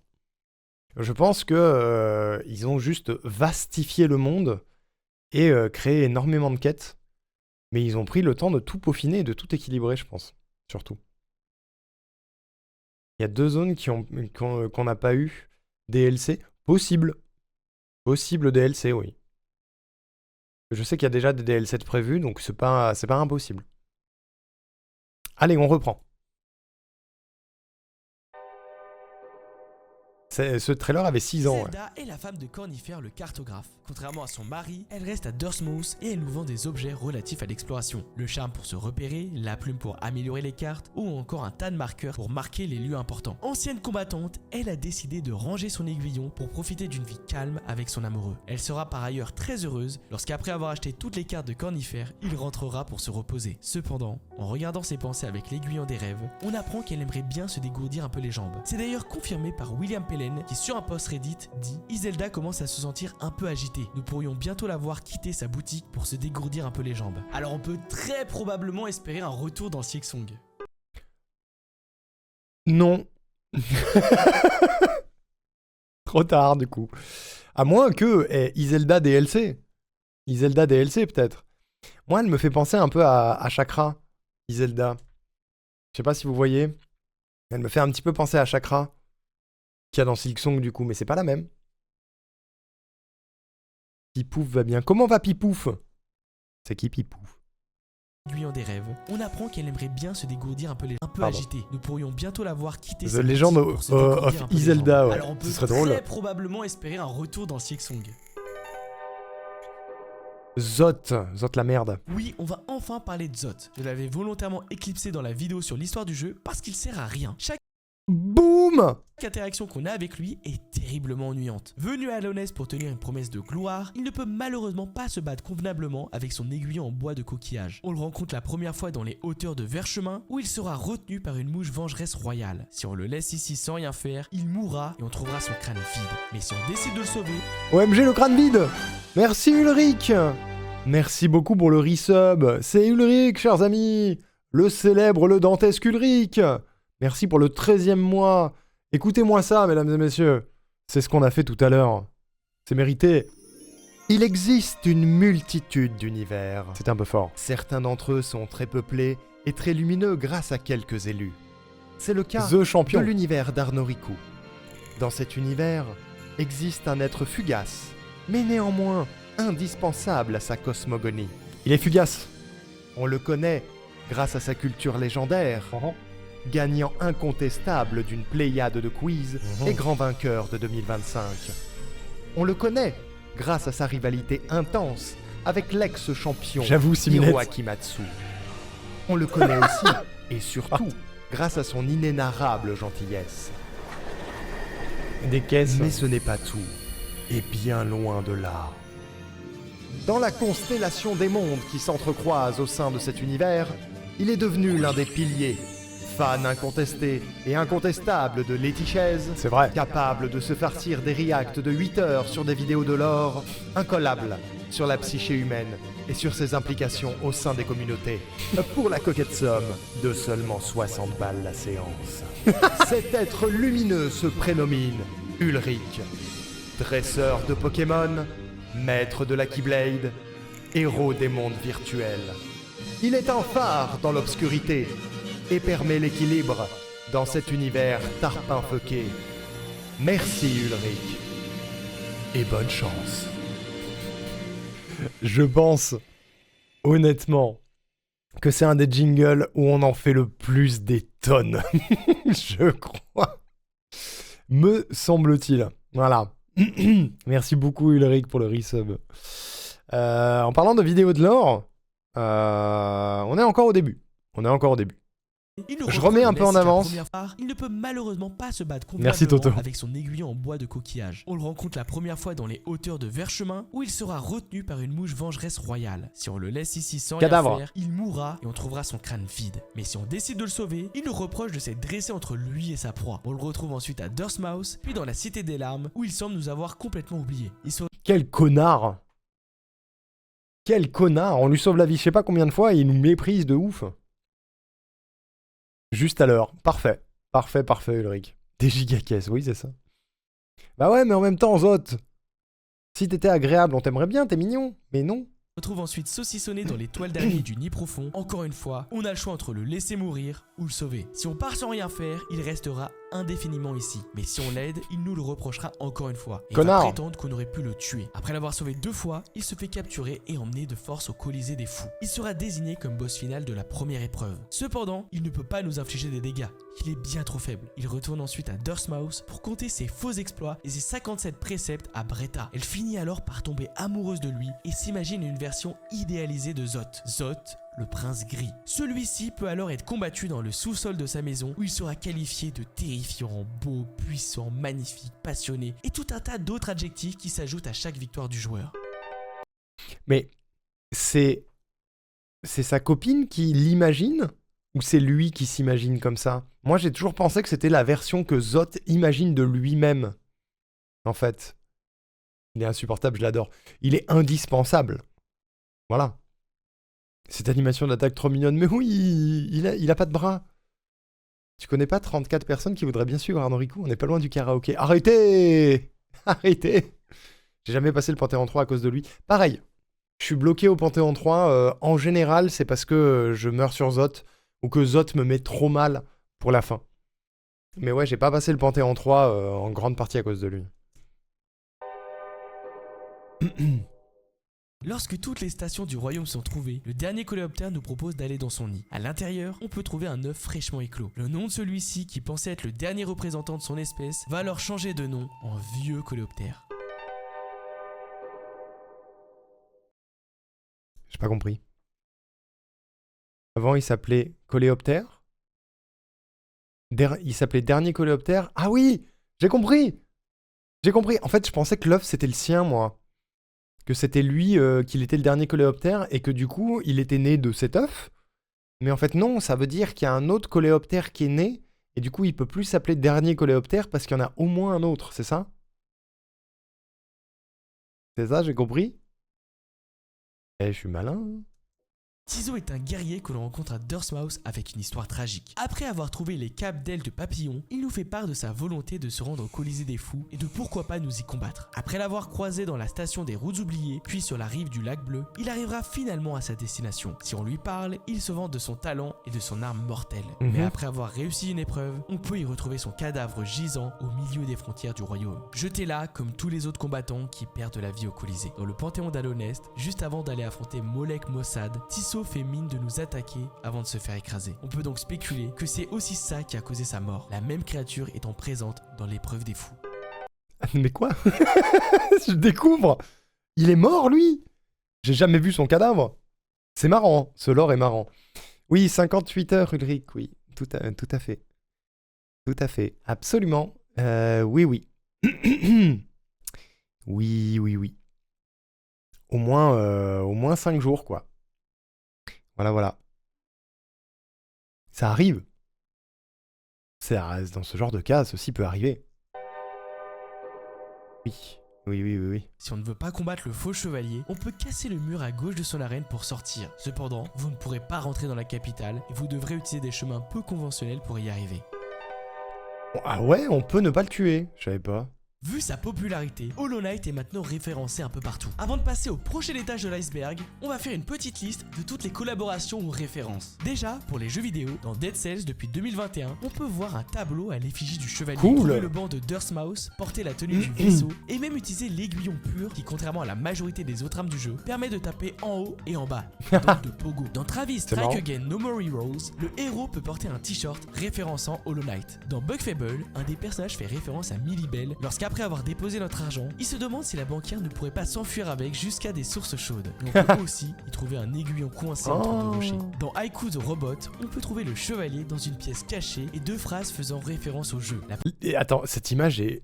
Je pense que ils ont juste vastifié le monde et créé énormément de quêtes. Mais ils ont pris le temps de tout peaufiner et de tout équilibrer, je pense. Surtout. Il y a 2 zones qu'on n'a pas eu. DLC. Possible. Possible DLC, oui. Je sais qu'il y a déjà des DLC de prévus, donc c'est pas impossible. Allez, on reprend. Ce trailer avait 6 ans. Zelda est la femme de Cornifère le cartographe. Contrairement à son mari, elle reste à Dirtmouth et elle nous vend des objets relatifs à l'exploration. Le charme pour se repérer, la plume pour améliorer les cartes ou encore un tas de marqueurs pour marquer les lieux importants. Ancienne combattante, elle a décidé de ranger son aiguillon pour profiter d'une vie calme avec son amoureux. Elle sera par ailleurs très heureuse lorsqu'après avoir acheté toutes les cartes de Cornifère, il rentrera pour se reposer. Cependant, en regardant ses pensées avec l'aiguillon des rêves, on apprend qu'elle aimerait bien se dégourdir un peu les jambes. C'est d'ailleurs confirmé par William Pellen qui sur un post Reddit dit « Iselda commence à se sentir un peu agitée. Nous pourrions bientôt la voir quitter sa boutique pour se dégourdir un peu les jambes. » Alors on peut très probablement espérer un retour dans Silksong. Non. Trop tard, du coup. À moins que Iselda DLC. Iselda DLC, peut-être. Moi, elle me fait penser un peu à Chakra, Iselda. Je sais pas si vous voyez. Elle me fait un petit peu penser à Chakra, qu'il y a dans Silksong, du coup, mais c'est pas la même. Pipouf va bien. Comment va Pipouf? C'est qui Pipouf? Aiguillon des rêves, on apprend qu'elle aimerait bien se dégourdir un peu agitée. Nous pourrions bientôt la voir quitter The Legend of Iselda, ouais. Alors on peut ce serait drôle. très probablement espérer un retour dans Silksong. Zot la merde. Oui, on va enfin parler de Zot. Je l'avais volontairement éclipsé dans la vidéo sur l'histoire du jeu parce qu'il sert à rien. Chaque Boum! interaction qu'on a avec lui est terriblement ennuyante. Venu à Alonès pour tenir une promesse de gloire, il ne peut malheureusement pas se battre convenablement avec son aiguillon en bois de coquillage. On le rencontre la première fois dans les hauteurs de Verchemin où il sera retenu par une mouche vengeresse royale. Si on le laisse ici sans rien faire, il mourra et on trouvera son crâne vide. Mais si on décide de le sauver... OMG le crâne vide! Merci Ulrich! Merci beaucoup pour le resub. C'est Ulrich, chers amis! Le célèbre, le dantesque Ulrich! Merci pour le 13e mois. Écoutez-moi ça, mesdames et messieurs. C'est ce qu'on a fait tout à l'heure. C'est mérité. Il existe une multitude d'univers. C'est un peu fort. Certains d'entre eux sont très peuplés et très lumineux grâce à quelques élus. C'est le cas de l'univers d'Arnoriku. Dans cet univers, existe un être fugace, mais néanmoins indispensable à sa cosmogonie. Il est fugace. On le connaît grâce à sa culture légendaire. Gagnant incontestable d'une pléiade de quiz et grand vainqueur de 2025. On le connaît grâce à sa rivalité intense avec l'ex-champion Hiro Akimatsu. On le connaît aussi, et surtout, grâce à son inénarrable gentillesse. Des caisses. Mais ce n'est pas tout, et bien loin de là. Dans la constellation des mondes qui s'entrecroisent au sein de cet univers, il est devenu l'un des piliers. Fan incontesté et incontestable de Letty-Chaise, C'est vrai. capable de se farcir des reacts de 8 heures sur des vidéos de lore, incollable sur la psyché humaine et sur ses implications au sein des communautés, pour la coquette somme de seulement 60 balles la séance. Cet être lumineux se prénomine Ulrich, dresseur de Pokémon, maître de la Keyblade, héros des mondes virtuels. Il est un phare dans l'obscurité et permet l'équilibre dans cet univers tarpin-fucké. Merci Ulrich. Et bonne chance. Je pense, honnêtement, que c'est un des jingles où on en fait le plus des tonnes. Je crois. Me semble-t-il. Voilà. Merci beaucoup Ulrich pour le resub. En parlant de vidéos de lore, on est encore au début. Je remets un peu en avance. Il ne peut malheureusement pas se battre Merci, Toto. convenablement avec son aiguillon en bois de coquillage. On le rencontre la première fois dans les hauteurs de Verchemin où il sera retenu par une mouche vengeresse royale. Si on le laisse ici sans rien faire, il mourra et on trouvera son crâne vide. Mais si on décide de le sauver, il nous reproche de s'être dressé entre lui et sa proie. On le retrouve ensuite à Dirtmouth, puis dans la Cité des Larmes où il semble nous avoir complètement oubliés. Quel connard! Quel connard! On lui sauve la vie je sais pas combien de fois et il nous méprise de ouf. Juste à l'heure. Parfait. Parfait, Ulrich. Des gigacaisses, oui, c'est ça. Bah ouais, mais en même temps, Zot, si t'étais agréable, on t'aimerait bien, t'es mignon. Mais non, retrouve ensuite saucissonné dans les toiles d'araignée du nid profond. Encore une fois, on a le choix entre le laisser mourir ou le sauver. Si on part sans rien faire, il restera indéfiniment ici. Mais si on l'aide, il nous le reprochera encore une fois. Et il va Connard. prétendre qu'on aurait pu le tuer. Après l'avoir sauvé 2 fois, il se fait capturer et emmener de force au Colisée des Fous. Il sera désigné comme boss final de la première épreuve. Cependant, il ne peut pas nous infliger des dégâts. Il est bien trop faible. Il retourne ensuite à Durstmouse pour compter ses faux exploits et ses 57 préceptes à Bretta. Elle finit alors par tomber amoureuse de lui et s'imagine une version idéalisée de Zot. Zot, le prince gris. Celui-ci peut alors être combattu dans le sous-sol de sa maison où il sera qualifié de terrifiant, beau, puissant, magnifique, passionné et tout un tas d'autres adjectifs qui s'ajoutent à chaque victoire du joueur. Mais c'est sa copine qui l'imagine ou c'est lui qui s'imagine comme ça? Moi, j'ai toujours pensé que c'était la version que Zot imagine de lui-même. En fait. Il est insupportable, je l'adore. Il est indispensable. Voilà. Cette animation d'attaque trop mignonne. Mais oui, il a pas de bras. Tu connais pas 34 personnes qui voudraient bien suivre Arnaud Ricou? On n'est pas loin du karaoké. Arrêtez! Arrêtez! J'ai jamais passé le Panthéon 3 à cause de lui. Pareil. Je suis bloqué au Panthéon 3. En général, c'est parce que je meurs sur Zot ou que Zot me met trop mal pour la fin. Mais ouais, j'ai pas passé le Panthéon 3 en grande partie à cause de lui. Lorsque toutes les stations du royaume sont trouvées, le dernier coléoptère nous propose d'aller dans son nid. À l'intérieur, on peut trouver un œuf fraîchement éclos. Le nom de celui-ci, qui pensait être le dernier représentant de son espèce, va alors changer de nom en vieux coléoptère. J'ai pas compris. Avant, il s'appelait Coléoptère. Il s'appelait Dernier Coléoptère. Ah oui! J'ai compris! J'ai compris. En fait, je pensais que l'œuf, c'était le sien, moi. Que c'était lui, qu'il était le dernier coléoptère, et que du coup, il était né de cet œuf. Mais en fait, non, ça veut dire qu'il y a un autre coléoptère qui est né, et du coup, il peut plus s'appeler dernier coléoptère parce qu'il y en a au moins un autre, c'est ça? C'est ça, j'ai compris? Eh, je suis malin, hein. Tizo est un guerrier que l'on rencontre à Durstmouse avec une histoire tragique. Après avoir trouvé les capes d'ailes de papillon, il nous fait part de sa volonté de se rendre au Colisée des Fous et de pourquoi pas nous y combattre. Après l'avoir croisé dans la station des Routes Oubliées, puis sur la rive du lac Bleu, il arrivera finalement à sa destination. Si on lui parle, il se vante de son talent et de son arme mortelle. Mais après avoir réussi une épreuve, on peut y retrouver son cadavre gisant au milieu des frontières du royaume. Jeté là comme tous les autres combattants qui perdent la vie au Colisée. Dans le Panthéon d'Alonest, juste avant d'aller affronter Molech Mossad, Tiso fait mine de nous attaquer avant de se faire écraser. On peut donc spéculer que c'est aussi ça qui a causé sa mort, la même créature étant présente dans l'épreuve des fous. Mais quoi? Je découvre! Il est mort, lui! J'ai jamais vu son cadavre. C'est marrant, ce lore est marrant. Oui, 58 heures, Ulrich, oui. Tout à fait. Tout à fait. Absolument. Oui, oui. Oui, oui, oui. Au moins 5 jours, quoi. Voilà, voilà. Ça arrive. Dans ce genre de cas, ceci peut arriver. Oui. Oui, oui, oui, oui. Si on ne veut pas combattre le faux chevalier, on peut casser le mur à gauche de son arène pour sortir. Cependant, vous ne pourrez pas rentrer dans la capitale et vous devrez utiliser des chemins peu conventionnels pour y arriver. Ah ouais, on peut ne pas le tuer. Je savais pas. Vu sa popularité, Hollow Knight est maintenant référencé un peu partout. Avant de passer au prochain étage de l'iceberg, on va faire une petite liste de toutes les collaborations ou références. Déjà, pour les jeux vidéo, dans Dead Cells depuis 2021, on peut voir un tableau à l'effigie du chevalier, Cool. trouver le banc de Durstmouse, porter la tenue du vaisseau, et même utiliser l'aiguillon pur qui, contrairement à la majorité des autres armes du jeu, permet de taper en haut et en bas, donc de pogo. Dans Travis Strike marrant. Again No More Heroes, le héros peut porter un t-shirt référençant Hollow Knight. Dans Bug Fable, un des personnages fait référence à Millibelle lorsqu'après avoir déposé notre argent, il se demande si la banquière ne pourrait pas s'enfuir avec jusqu'à des sources chaudes. Et on peut aussi y trouver un aiguillon coincé entre deux rochers. Dans Haiku the Robot, on peut trouver le chevalier dans une pièce cachée et 2 phrases faisant référence au jeu. Et attends, cette image est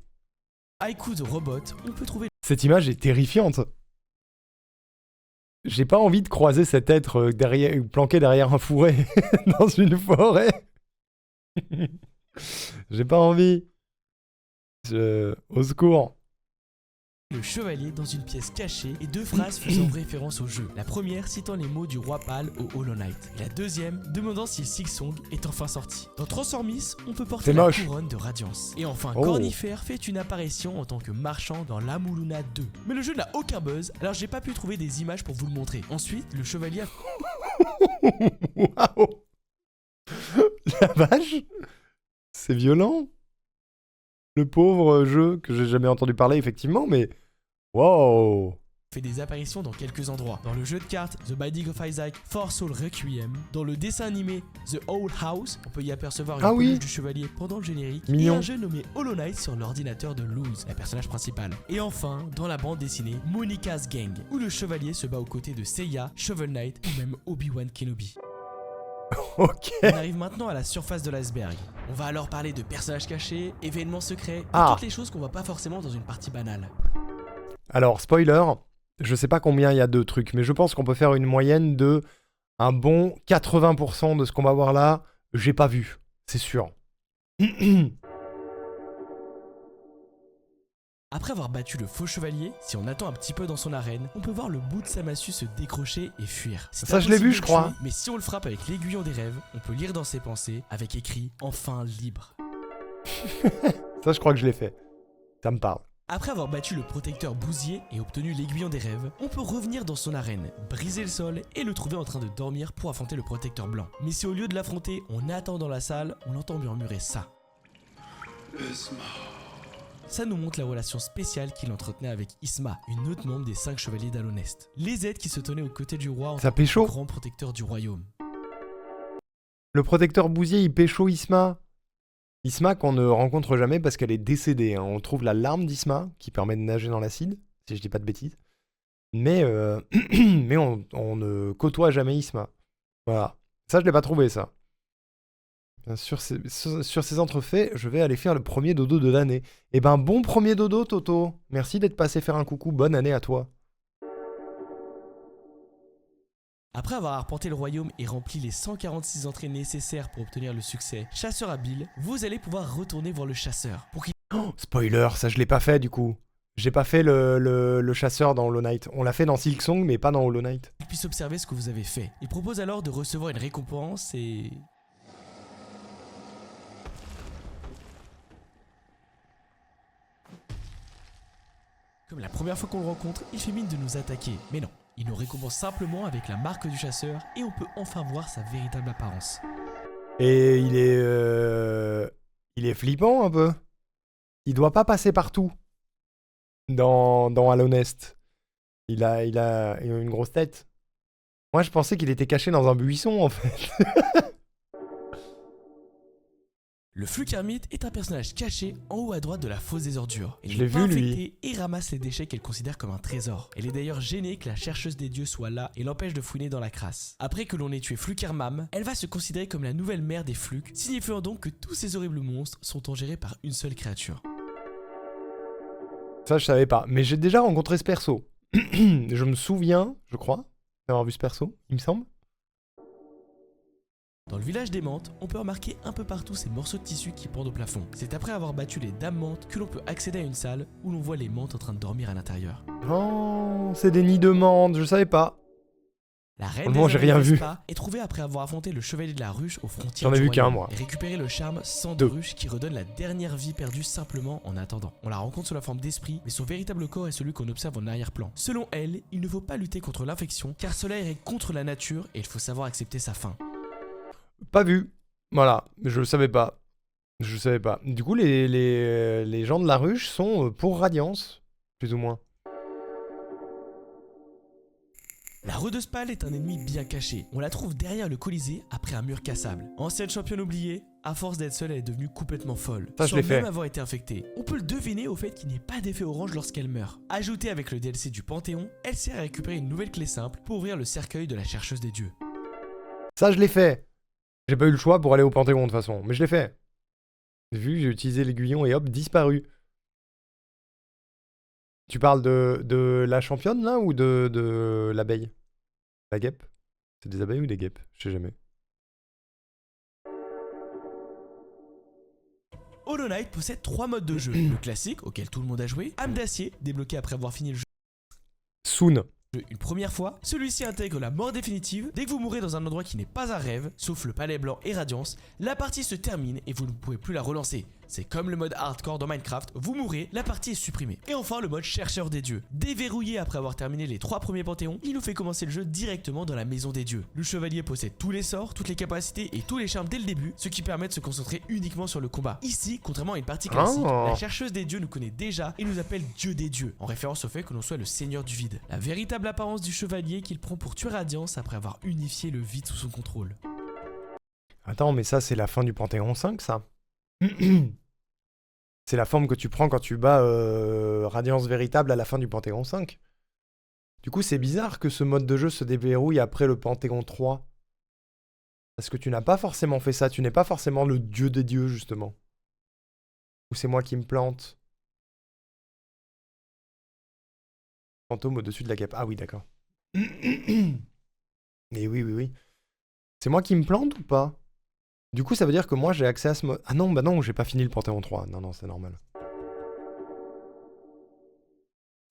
Haiku the Robot, on peut trouver terrifiante. J'ai pas envie de croiser cet être planqué derrière un fourré dans une forêt. J'ai pas envie. Au secours. le chevalier dans une pièce cachée et 2 phrases faisant référence au jeu. La première citant les mots du roi pâle au Hollow Knight. Et la deuxième demandant si Silksong est enfin sorti. Dans Transformis, on peut porter C'est la moche. couronne de Radiance. Et enfin, Oh. Cornifère fait une apparition en tant que marchand dans l'Amuluna 2. Mais le jeu n'a aucun buzz, alors j'ai pas pu trouver des images pour vous le montrer. Ensuite, le chevalier a Waouh. La vache. C'est violent. Le pauvre jeu que j'ai jamais entendu parler, effectivement, mais... Wow. fait des apparitions dans quelques endroits. Dans le jeu de cartes The Binding of Isaac, For Soul Requiem, dans le dessin animé The Old House, on peut y apercevoir une Ah oui. peluche du chevalier pendant le générique, Mignon. et un jeu nommé Hollow Knight sur l'ordinateur de Luz, la personnage principale. Et enfin, dans la bande dessinée Monica's Gang, où le chevalier se bat aux côtés de Seiya, Shovel Knight ou même Obi-Wan Kenobi. Ok. On arrive maintenant à la surface de l'iceberg. On va alors parler de personnages cachés, événements secrets, et Ah. toutes les choses qu'on voit pas forcément dans une partie banale. Alors, spoiler, je sais pas combien il y a de trucs, mais je pense qu'on peut faire une moyenne de un bon 80% de ce qu'on va voir là, j'ai pas vu, c'est sûr. Après avoir battu le faux chevalier, si on attend un petit peu dans son arène, on peut voir le bout de sa massue se décrocher et fuir. C'est Ça, je l'ai impossible vu, de je le crois. tuer, mais si on le frappe avec l'aiguillon des rêves, on peut lire dans ses pensées, avec écrit « Enfin libre ». Ça, je crois que je l'ai fait. Ça me parle. Après avoir battu le protecteur Bousier et obtenu l'aiguillon des rêves, on peut revenir dans son arène, briser le sol et le trouver en train de dormir pour affronter le protecteur blanc. Mais si au lieu de l'affronter, on attend dans la salle, on entend murmurer ça. Ça nous montre la relation spéciale qu'il entretenait avec Isma, une autre membre des 5 chevaliers d'Alonest. Les aides qui se tenaient aux côtés du roi en Ça tant que pécho. grand protecteur du royaume. Le protecteur Bousier, il pécho Isma. Isma qu'on ne rencontre jamais parce qu'elle est décédée. Hein. On trouve la larme d'Isma qui permet de nager dans l'acide, si je dis pas de bêtises. Mais, mais on ne côtoie jamais Isma. Voilà. Ça, je l'ai pas trouvé, ça. Sur ces entrefaits, je vais aller faire le premier dodo de l'année. Eh ben, bon premier dodo, Toto. Merci d'être passé faire un coucou. Bonne année à toi. Après avoir arpenté le royaume et rempli les 146 entrées nécessaires pour obtenir le succès chasseur habile, vous allez pouvoir retourner voir le chasseur pour qu'il Oh, spoiler, ça je l'ai pas fait du coup. J'ai pas fait le chasseur dans Hollow Knight. On l'a fait dans Silksong, mais pas dans Hollow Knight. puisse observer ce que vous avez fait. Il propose alors de recevoir une récompense et... Comme la première fois qu'on le rencontre, il fait mine de nous attaquer. Mais non, il nous récompense simplement avec la marque du chasseur et on peut enfin voir sa véritable apparence. Et il est flippant un peu. Il doit pas passer partout. Dans Alonest. Il a une grosse tête. Moi je pensais qu'il était caché dans un buisson en fait. Le Fluke Hermite est un personnage caché en haut à droite de la fosse des ordures. Elle Je n'est l'ai pas vu, lui. infectée et ramasse les déchets qu'elle considère comme un trésor. Elle est d'ailleurs gênée que la chercheuse des dieux soit là et l'empêche de fouiner dans la crasse. Après que l'on ait tué Flukermam, elle va se considérer comme la nouvelle mère des Fluke, signifiant donc que tous ces horribles monstres sont gérés par une seule créature. Ça je savais pas. Mais j'ai déjà rencontré ce perso. Je me souviens, je crois, d'avoir vu ce perso, il me semble. Dans le village des Mantes, on peut remarquer un peu partout ces morceaux de tissu qui pendent au plafond. C'est après avoir battu les dames Mantes que l'on peut accéder à une salle où l'on voit les Mantes en train de dormir à l'intérieur. Oh, c'est des nids de mantes, je savais pas. La reine Pour le moment, des j'ai rien vu. Vespa est trouvée après avoir affronté le chevalier de la ruche aux frontières J'en ai du vu qu'un, royaume moi. et récupéré le charme sang de Deux. ruche qui redonne la dernière vie perdue simplement en attendant. On la rencontre sous la forme d'esprit, mais son véritable corps est celui qu'on observe en arrière-plan. Selon elle, il ne faut pas lutter contre l'infection car cela irait contre la nature et il faut savoir accepter sa fin. Pas vu. Voilà, je le savais pas. Je le savais pas. Du coup, les gens de la ruche sont pour Radiance, plus ou moins. La Redespale est un ennemi bien caché. On la trouve derrière le Colisée après un mur cassable. Ancienne championne oubliée, à force d'être seule, elle est devenue complètement folle. Ça, je sans l'ai fait. même avoir été infectée. On peut le deviner au fait qu'il n'y ait pas d'effet orange lorsqu'elle meurt. Ajoutée avec le DLC du Panthéon, elle sert à récupérer une nouvelle clé simple pour ouvrir le cercueil de la chercheuse des dieux. Ça, je l'ai fait. J'ai pas eu le choix pour aller au Panthéon de toute façon, mais je l'ai fait. Vu, j'ai utilisé l'aiguillon et hop, disparu. Tu parles de la championne là ou de l'abeille? La guêpe? C'est des abeilles ou des guêpes? Je sais jamais. Hollow Knight possède 3 modes de jeu. Le classique, auquel tout le monde a joué, âme d'acier, débloqué après avoir fini le jeu Soon. une première fois. Celui-ci intègre la mort définitive. Dès que vous mourrez dans un endroit qui n'est pas un rêve, sauf le palais blanc et Radiance, la partie se termine et vous ne pouvez plus la relancer. C'est comme le mode hardcore dans Minecraft, vous mourrez, la partie est supprimée. Et enfin le mode chercheur des dieux. Déverrouillé après avoir terminé les 3 premiers panthéons, il nous fait commencer le jeu directement dans la maison des dieux. Le chevalier possède tous les sorts, toutes les capacités et tous les charmes dès le début, ce qui permet de se concentrer uniquement sur le combat. Ici, contrairement à une partie classique, la chercheuse des dieux nous connaît déjà et nous appelle Dieu des dieux, en référence au fait que l'on soit le seigneur du vide. La véritable apparence du chevalier qu'il prend pour tuer Radiance après avoir unifié le vide sous son contrôle. Attends, mais ça, c'est la fin du Panthéon 5, ça. C'est la forme que tu prends quand tu bats Radiance véritable à la fin du Panthéon 5. Du coup, c'est bizarre que ce mode de jeu se déverrouille après le Panthéon 3. Parce que tu n'as pas forcément fait ça, tu n'es pas forcément le dieu des dieux, justement. Ou c'est moi qui me plante. Fantôme au-dessus de la cape. Ah oui, d'accord. Mais oui. C'est moi qui me plante ou pas? Du coup, ça veut dire que moi, j'ai accès à ce mode... Ah non, bah non, j'ai pas fini le Panthéon 3. Non, c'est normal.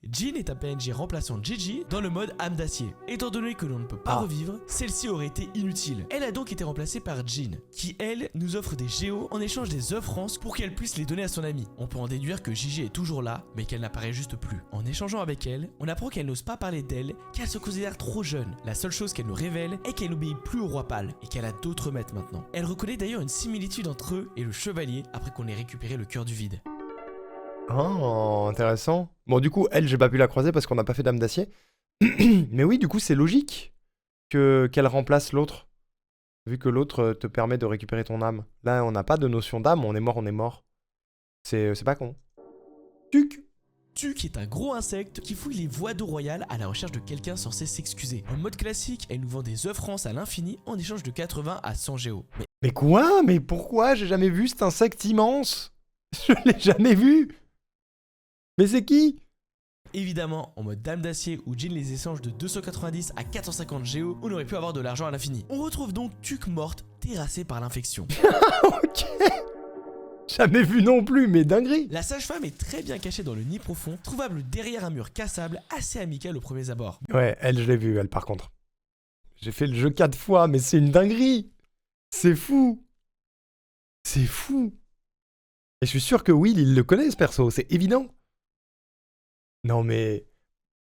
Jean est un PNJ remplaçant Gigi dans le mode âme d'acier. Étant donné que l'on ne peut pas revivre, celle-ci aurait été inutile. Elle a donc été remplacée par Jean, qui elle nous offre des géos en échange des offrances pour qu'elle puisse les donner à son ami. On peut en déduire que Gigi est toujours là, mais qu'elle n'apparaît juste plus. En échangeant avec elle, on apprend qu'elle n'ose pas parler d'elle, qu'elle se considère trop jeune. La seule chose qu'elle nous révèle est qu'elle n'obéit plus au roi pâle et qu'elle a d'autres maîtres maintenant. Elle reconnaît d'ailleurs une similitude entre eux et le chevalier après qu'on ait récupéré le cœur du vide. Oh, intéressant. Bon, du coup, elle, j'ai pas pu la croiser parce qu'on n'a pas fait d'âme d'acier. Mais oui, du coup, c'est logique qu'elle remplace l'autre. Vu que l'autre te permet de récupérer ton âme. Là, on n'a pas de notion d'âme, on est mort. C'est pas con. Tuc. Tuc est un gros insecte qui fouille les voies d'eau royale à la recherche de quelqu'un censé s'excuser. En mode classique, elle nous vend des offrances à l'infini en échange de 80 à 100 géos. Mais quoi? Mais pourquoi? J'ai jamais vu cet insecte immense. Je l'ai jamais vu. Mais c'est qui? Évidemment, en mode dame d'acier où Jean les échange de 290 à 450 géos, on aurait pu avoir de l'argent à l'infini. On retrouve donc Tuc morte, terrassée par l'infection. Ok. Jamais vu non plus, mais dinguerie. La sage-femme est très bien cachée dans le nid profond, trouvable derrière un mur cassable assez amical au premier abord. Ouais, elle, je l'ai vue, elle, par contre. J'ai fait le jeu 4 fois, mais c'est une dinguerie. C'est fou. C'est fou. Et je suis sûr que Will, il le connaît, ce perso, c'est évident. Non, mais...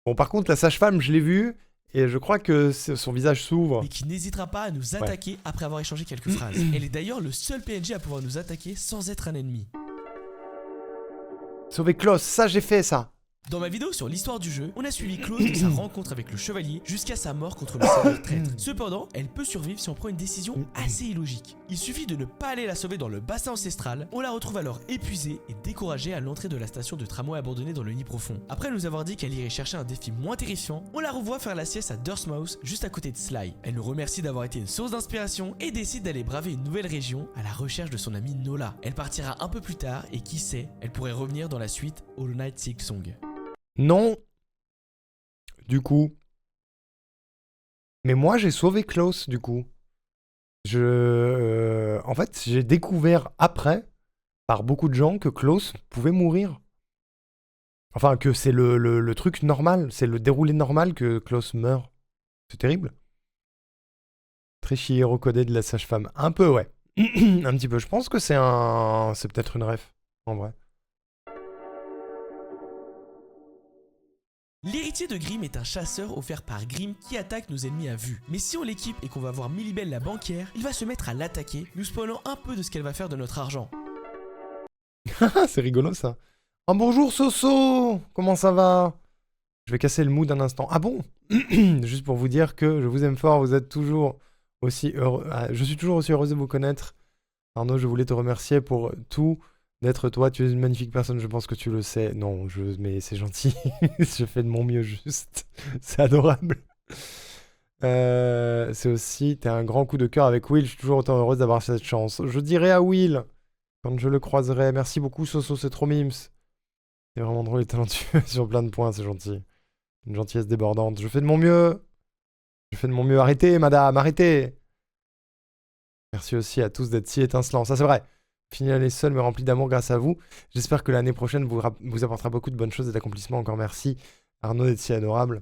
Bon, par contre, la sage-femme, je l'ai vue, et je crois que son visage s'ouvre. Mais qui n'hésitera pas à nous attaquer après avoir échangé quelques phrases. Elle est d'ailleurs le seul PNJ à pouvoir nous attaquer sans être un ennemi. Sauver Klaus, ça, j'ai fait, ça. Dans ma vidéo sur l'histoire du jeu, on a suivi Klaus de sa rencontre avec le chevalier jusqu'à sa mort contre le seigneur traître. Cependant, elle peut survivre si on prend une décision assez illogique. Il suffit de ne pas aller la sauver dans le bassin ancestral, on la retrouve alors épuisée et découragée à l'entrée de la station de tramway abandonnée dans le nid profond. Après nous avoir dit qu'elle irait chercher un défi moins terrifiant, on la revoit faire la sieste à Durstmouth juste à côté de Sly. Elle nous remercie d'avoir été une source d'inspiration et décide d'aller braver une nouvelle région à la recherche de son amie Nola. Elle partira un peu plus tard et qui sait, elle pourrait revenir dans la suite Hollow Knight Silksong. Non. Du coup. Mais moi, j'ai sauvé Klaus, du coup. En fait, j'ai découvert après, par beaucoup de gens, que Klaus pouvait mourir. Enfin, que c'est le truc normal, c'est le déroulé normal que Klaus meurt. C'est terrible. Très chiérocodé de la sage-femme. Un peu, ouais. Un petit peu. Je pense que c'est peut-être une ref, en vrai. L'héritier de Grimm est un chasseur offert par Grimm qui attaque nos ennemis à vue. Mais si on l'équipe et qu'on va voir Milibel la banquière, il va se mettre à l'attaquer, nous spoilant un peu de ce qu'elle va faire de notre argent. C'est rigolo ça. Oh bonjour Soso, comment ça va? Je vais casser le mood un instant. Ah bon? Juste pour vous dire que je vous aime fort, vous êtes toujours aussi heureux. Je suis toujours aussi heureuse de vous connaître. Arnaud, je voulais te remercier pour tout. D'être toi, tu es une magnifique personne, je pense que tu le sais. Non, mais c'est gentil. Je fais de mon mieux, juste. C'est adorable. C'est aussi, t'es un grand coup de cœur avec Will. Je suis toujours autant heureuse d'avoir cette chance. Je dirai à Will, quand je le croiserai. Merci beaucoup, Soso, c'est trop mimes. C'est vraiment drôle et talentueux sur plein de points, c'est gentil. Une gentillesse débordante. Je fais de mon mieux. Je fais de mon mieux. Arrêtez, madame, arrêtez. Merci aussi à tous d'être si étincelants. Ça, c'est vrai. Fini l'année seul mais rempli d'amour grâce à vous. J'espère que l'année prochaine vous apportera beaucoup de bonnes choses et d'accomplissements. Encore merci. Arnaud d'être si adorable.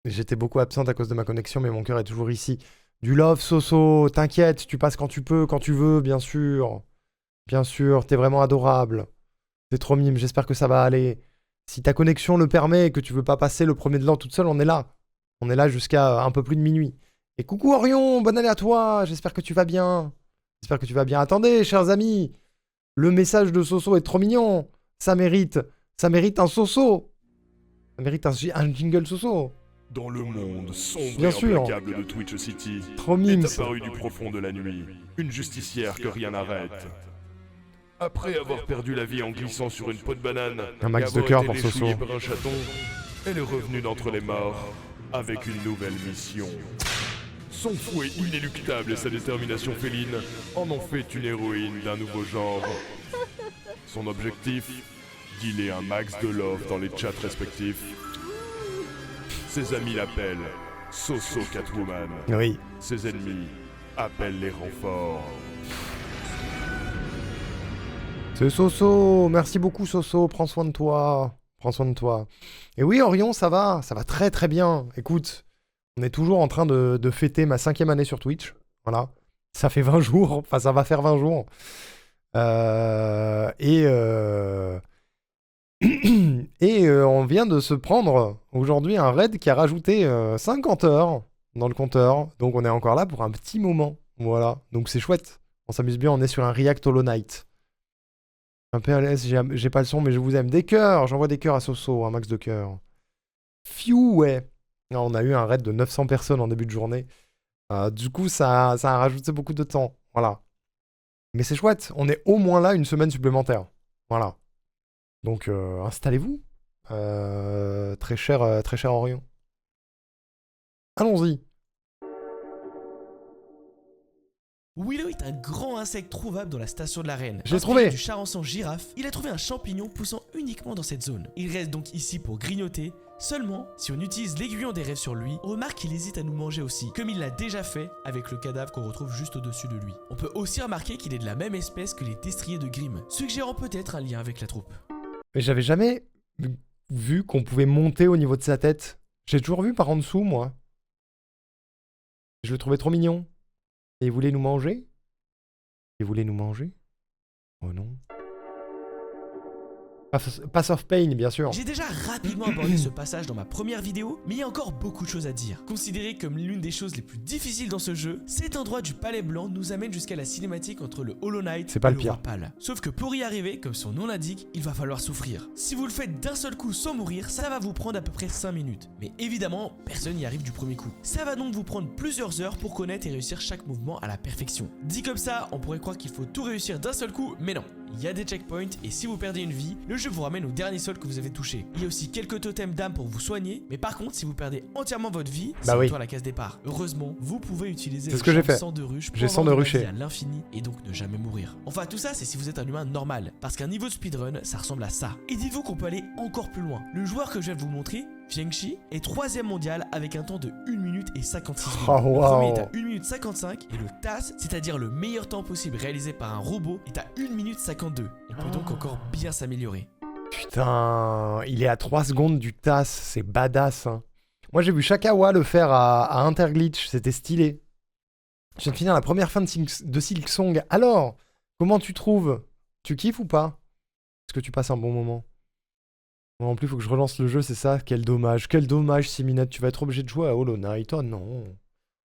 J'étais beaucoup absente à cause de ma connexion, mais mon cœur est toujours ici. Du love, Soso, t'inquiète, tu passes quand tu peux, quand tu veux, bien sûr. Bien sûr, t'es vraiment adorable. T'es trop mime, j'espère que ça va aller. Si ta connexion le permet et que tu veux pas passer le premier de l'an toute seule, on est là. On est là jusqu'à un peu plus de minuit. Et coucou Orion, bonne année à toi, j'espère que tu vas bien. J'espère que tu vas bien. Attendez, chers amis, le message de Soso est trop mignon. Ça mérite un Soso. Ça mérite un jingle Soso. Dans le monde sombre Bien et sûr. implacable de Twitch City, Trop mime. est apparue du profond de la nuit une justicière que rien n'arrête. Après avoir perdu la vie en glissant sur une peau de banane, Un max et de avoir cœur été pour Soso. léchouillée par un chaton, elle est revenue d'entre les morts avec une nouvelle mission. Son fouet inéluctable et sa détermination féline en ont fait une héroïne d'un nouveau genre. Son objectif, dealer un max de love dans les chats respectifs. Ses amis l'appellent Soso Catwoman. Oui. Ses ennemis appellent les renforts. C'est Soso, merci beaucoup Soso, prends soin de toi. Prends soin de toi. Et oui Orion, ça va très très bien. Écoute, on est toujours en train de fêter ma 5e année sur Twitch. Voilà. Ça fait 20 jours, enfin ça va faire 20 jours. On vient de se prendre aujourd'hui un raid qui a rajouté 50 heures dans le compteur. Donc on est encore là pour un petit moment. Voilà. Donc c'est chouette. On s'amuse bien, on est sur un React Hollow Knight. Un PLS, j'ai pas le son, mais je vous aime. Des cœurs, j'envoie des cœurs à Soso, un max de cœurs. Fiu, ouais. On a eu un raid de 900 personnes en début de journée. Du coup, ça a rajouté beaucoup de temps. Voilà. Mais c'est chouette, on est au moins là une semaine supplémentaire. Voilà. Donc, installez-vous. Très cher Orion. Allons-y. Willow est un grand insecte trouvable dans la station de la reine. J'ai Inspiré trouvé. Du charançon girafe, il a trouvé un champignon poussant uniquement dans cette zone. Il reste donc ici pour grignoter. Seulement, si on utilise l'aiguillon des rêves sur lui, on remarque qu'il hésite à nous manger aussi, comme il l'a déjà fait avec le cadavre qu'on retrouve juste au-dessus de lui. On peut aussi remarquer qu'il est de la même espèce que les destriers de Grimm, suggérant peut-être un lien avec la troupe. Mais j'avais jamais vu qu'on pouvait monter au niveau de sa tête. J'ai toujours vu par en dessous, moi. Je le trouvais trop mignon. Et il voulait nous manger? Il voulait nous manger? Oh non. Pass of Pain, bien sûr. J'ai déjà rapidement abordé ce passage dans ma première vidéo, mais il y a encore beaucoup de choses à dire. Considéré comme l'une des choses les plus difficiles dans ce jeu, cet endroit du Palais Blanc nous amène jusqu'à la cinématique entre le Hollow Knight C'est pas et le le pire. Roi Pâle. Sauf que pour y arriver, comme son nom l'indique, il va falloir souffrir. Si vous le faites d'un seul coup sans mourir, ça va vous prendre à peu près 5 minutes. Mais évidemment, personne n'y arrive du premier coup. Ça va donc vous prendre plusieurs heures pour connaître et réussir chaque mouvement à la perfection. Dit comme ça, on pourrait croire qu'il faut tout réussir d'un seul coup, mais non. Il y a des checkpoints et si vous perdez une vie, le jeu vous ramène au dernier sol que vous avez touché. Il y a aussi quelques totems d'âme pour vous soigner, mais par contre si vous perdez entièrement votre vie, c'est oui. retour à la case départ. Heureusement, vous pouvez utiliser C'est ce que j'ai fait. sang de ruche pour J'ai avoir 100 de la rucher. vie à l'infini et donc ne jamais mourir. Enfin tout ça c'est si vous êtes un humain normal, parce qu'un niveau de speedrun ça ressemble à ça. Et dites-vous qu'on peut aller encore plus loin. Le joueur que je viens de vous montrer, Fiengshi, est 3ème mondial avec un temps de 1 minute et 56 secondes. Oh, Le wow. premier est à 1 minute 55 et le TAS, c'est-à-dire le meilleur temps possible réalisé par un robot, est à 1 minute 52. Il peut donc encore bien s'améliorer. Putain, il est à 3 secondes du TAS, c'est badass. Hein. Moi j'ai vu Shakawa le faire à Interglitch, c'était stylé. Je viens de finir la première fin de Silksong. Alors, comment tu trouves? Tu kiffes ou pas? Est-ce que tu passes un bon moment? Moi, en plus, il faut que je relance le jeu, c'est ça? Quel dommage, Siminette, tu vas être obligé de jouer à Hollow Knight. Oh non.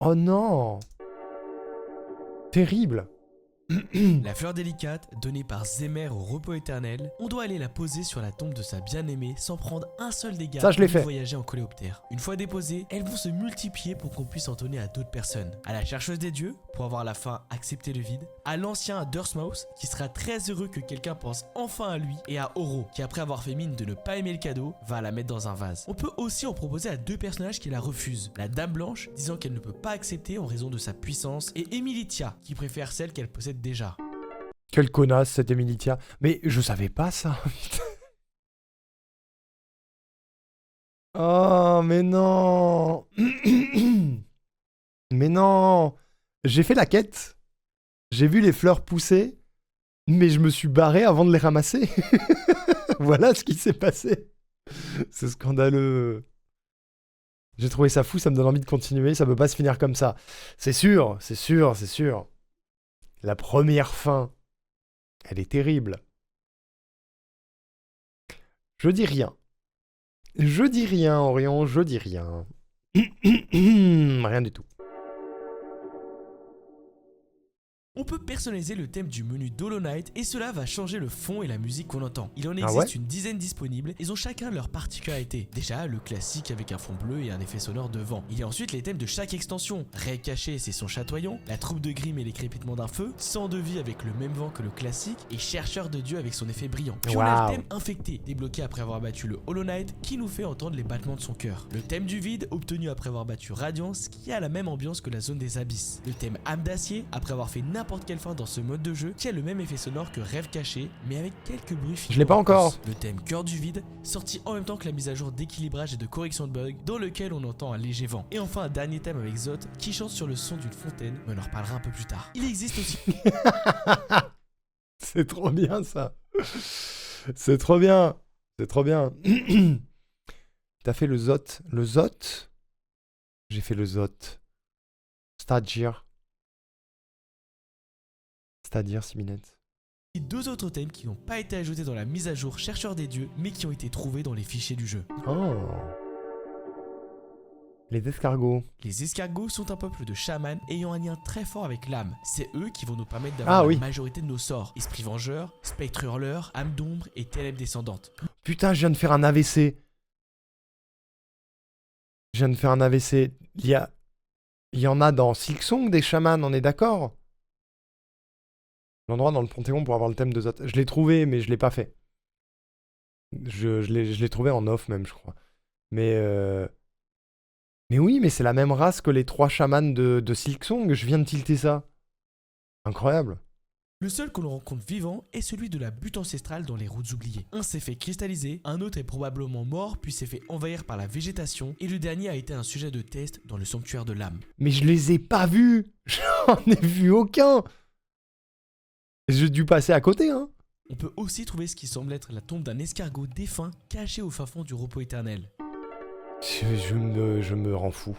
Oh non. Terrible. La fleur délicate, donnée par Zémer au repos éternel, on doit aller la poser sur la tombe de sa bien-aimée sans prendre un seul dégât. Ça, je l'ai ni fait. voyager en coléoptère. Une fois déposées, elles vont se multiplier pour qu'on puisse en donner à d'autres personnes. À la chercheuse des dieux, pour avoir à la fin accepté le vide. À l'ancien Durstmouse, qui sera très heureux que quelqu'un pense enfin à lui. Et à Oro, qui après avoir fait mine de ne pas aimer le cadeau, va la mettre dans un vase. On peut aussi en proposer à 2 personnages qui la refusent. La Dame Blanche, disant qu'elle ne peut pas accepter en raison de sa puissance, et Emilitia, qui préfère celle qu'elle possède déjà. Quelle connasse cette Emilitia. Mais je savais pas ça. Oh, mais non. Mais non. J'ai fait la quête. J'ai vu les fleurs pousser. Mais je me suis barré avant de les ramasser. Voilà ce qui s'est passé. C'est scandaleux. J'ai trouvé ça fou, ça me donne envie de continuer, ça peut pas se finir comme ça. C'est sûr, c'est sûr, c'est sûr. La première fin, elle est terrible. Je dis rien. Je dis rien, Orion, je dis rien. Rien du tout. On peut personnaliser le thème du menu d'Hollow Knight et cela va changer le fond et la musique qu'on entend. Il en Ah existe ouais une dizaine disponibles, ils ont chacun leur particularité. Déjà, le classique avec un fond bleu et un effet sonore de vent. Il y a ensuite les thèmes de chaque extension. Rêve caché et ses sons chatoyants, la troupe de Grimm et les crépitements d'un feu, Sang de vie avec le même vent que le classique et Chercheur de Dieu avec son effet brillant. Puis on a le thème infecté, débloqué après avoir battu le Hollow Knight qui nous fait entendre les battements de son cœur. Le thème du vide, obtenu après avoir battu Radiance qui a la même ambiance que la zone des abysses. Le thème âme d'acier, après avoir fait n'importe quelle fin dans ce mode de jeu qui a le même effet sonore que Rêve caché, mais avec quelques bruits finaux. Je l'ai pas encore. Le thème Cœur du vide, sorti en même temps que la mise à jour d'équilibrage et de correction de bugs, dans lequel on entend un léger vent. Et enfin un dernier thème avec Zot qui chante sur le son d'une fontaine, mais on en reparlera un peu plus tard. Il existe aussi... C'est trop bien ça. C'est trop bien. C'est trop bien. T'as fait le Zot. Le Zot? J'ai fait le Zot. C'est-à-dire, Siminette. Et deux autres thèmes qui n'ont pas été ajoutés dans la mise à jour Chercheur des dieux, mais qui ont été trouvés dans les fichiers du jeu. Oh. Les escargots. Les escargots sont un peuple de chamans ayant un lien très fort avec l'âme. C'est eux qui vont nous permettre d'avoir la majorité de nos sorts. Esprit vengeur, spectre hurleur, âme d'ombre et ténèbres descendantes. Putain, je viens de faire un AVC. Il y en a dans Silksong des chamans, on est d'accord? L'endroit dans le Panthéon pour avoir le thème de Zot. Je l'ai trouvé, mais je l'ai pas fait. Je l'ai trouvé en off même, je crois. Mais oui, mais c'est la même race que les 3 chamans de Silksong. Je viens de tilter ça. Incroyable. Le seul que l'on rencontre vivant est celui de la butte ancestrale dans les routes oubliées. Un s'est fait cristalliser, un autre est probablement mort puis s'est fait envahir par la végétation et le dernier a été un sujet de test dans le sanctuaire de l'âme. Mais je les ai pas vus. J'en ai vu aucun. J'ai dû passer à côté, hein. On peut aussi trouver ce qui semble être la tombe d'un escargot défunt caché au fin fond du repos éternel. Je me rends fou.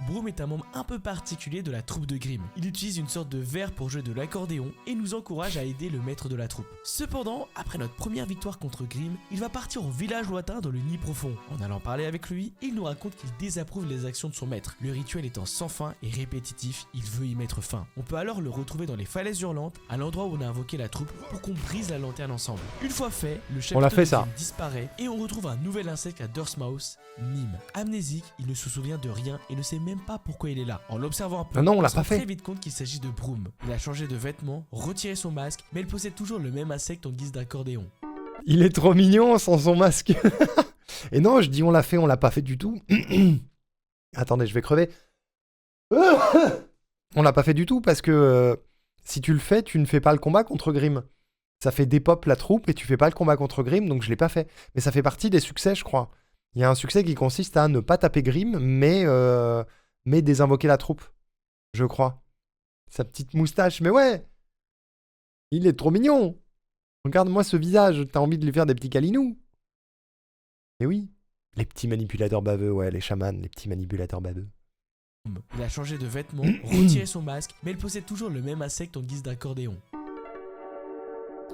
Broom est un membre un peu particulier de la troupe de Grimm. Il utilise une sorte de verre pour jouer de l'accordéon et nous encourage à aider le maître de la troupe. Cependant, après notre première victoire contre Grimm, il va partir au village lointain dans le nid profond. En allant parler avec lui, il nous raconte qu'il désapprouve les actions de son maître. Le rituel étant sans fin et répétitif, il veut y mettre fin. On peut alors le retrouver dans les falaises hurlantes, à l'endroit où on a invoqué la troupe pour qu'on brise la lanterne ensemble. Une fois fait, le chef de Grimm disparaît et on retrouve un nouvel insecte à Durstmouse, Nîmes. Amnésique, il ne se souvient de rien et ne sait même pas pourquoi il est là. En l'observant un peu, non, on on l'a se pas rend fait. très vite compte qu'il s'agit de Broom. Il a changé de vêtements, retiré son masque, mais il possède toujours le même insecte en guise d'accordéon. Il est trop mignon sans son masque. Et non, je dis on l'a fait, on l'a pas fait du tout. Attendez, je vais crever. On l'a pas fait du tout parce que si tu le fais, tu ne fais pas le combat contre Grimm. Ça fait dépop la troupe et tu fais pas le combat contre Grimm, donc je l'ai pas fait. Mais ça fait partie des succès, je crois. Il y a un succès qui consiste à ne pas taper Grimm, mais désinvoquer la troupe. Je crois. Sa petite moustache, mais ouais! Il est trop mignon! Regarde-moi ce visage, t'as envie de lui faire des petits câlinous. Et oui, les petits manipulateurs baveux, ouais, les chamans, les petits manipulateurs baveux. Il a changé de vêtements, retiré son masque, mais il possède toujours le même insecte en guise d'accordéon.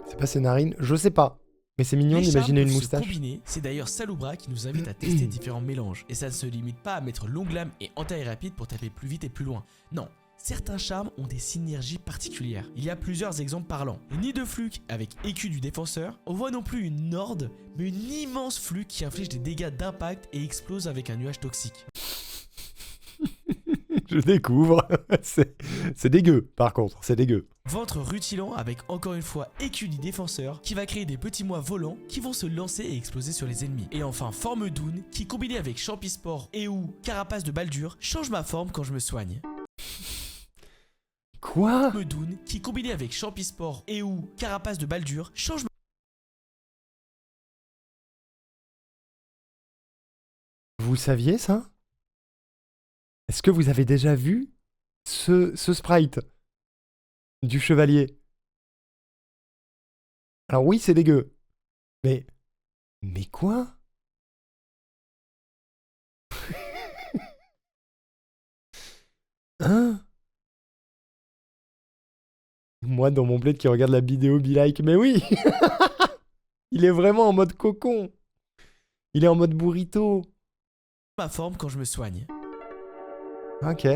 C'est pas ses narines, je sais pas. Mais c'est mignon d'imaginer une moustache. C'est d'ailleurs Salubra qui nous invite à tester différents mélanges. Et ça ne se limite pas à mettre longue lame et entaille rapide pour taper plus vite et plus loin. Non, certains charmes ont des synergies particulières. Il y a plusieurs exemples parlants. Le nid de Fluke avec écu du défenseur. On voit non plus une horde, mais une immense Fluke qui inflige des dégâts d'impact et explose avec un nuage toxique. Je découvre. C'est dégueu, par contre, c'est dégueu. Ventre rutilant avec encore une fois écu du défenseur qui va créer des petits mois volants qui vont se lancer et exploser sur les ennemis. Et enfin Forme Doune qui combiné avec Champisport et ou Carapace de Baldur change ma forme quand je me soigne. Quoi? Forme Doune qui combiné avec Champisport et ou Carapace de Baldur change ma... Vous le saviez ça? Est-ce que vous avez déjà vu ce sprite du chevalier? Alors oui, c'est dégueu. Mais... Mais quoi? Hein? Moi, dans mon bled qui regarde la vidéo, be like, mais oui! Il est vraiment en mode cocon. Il est en mode burrito. Ma forme quand je me soigne. Ok.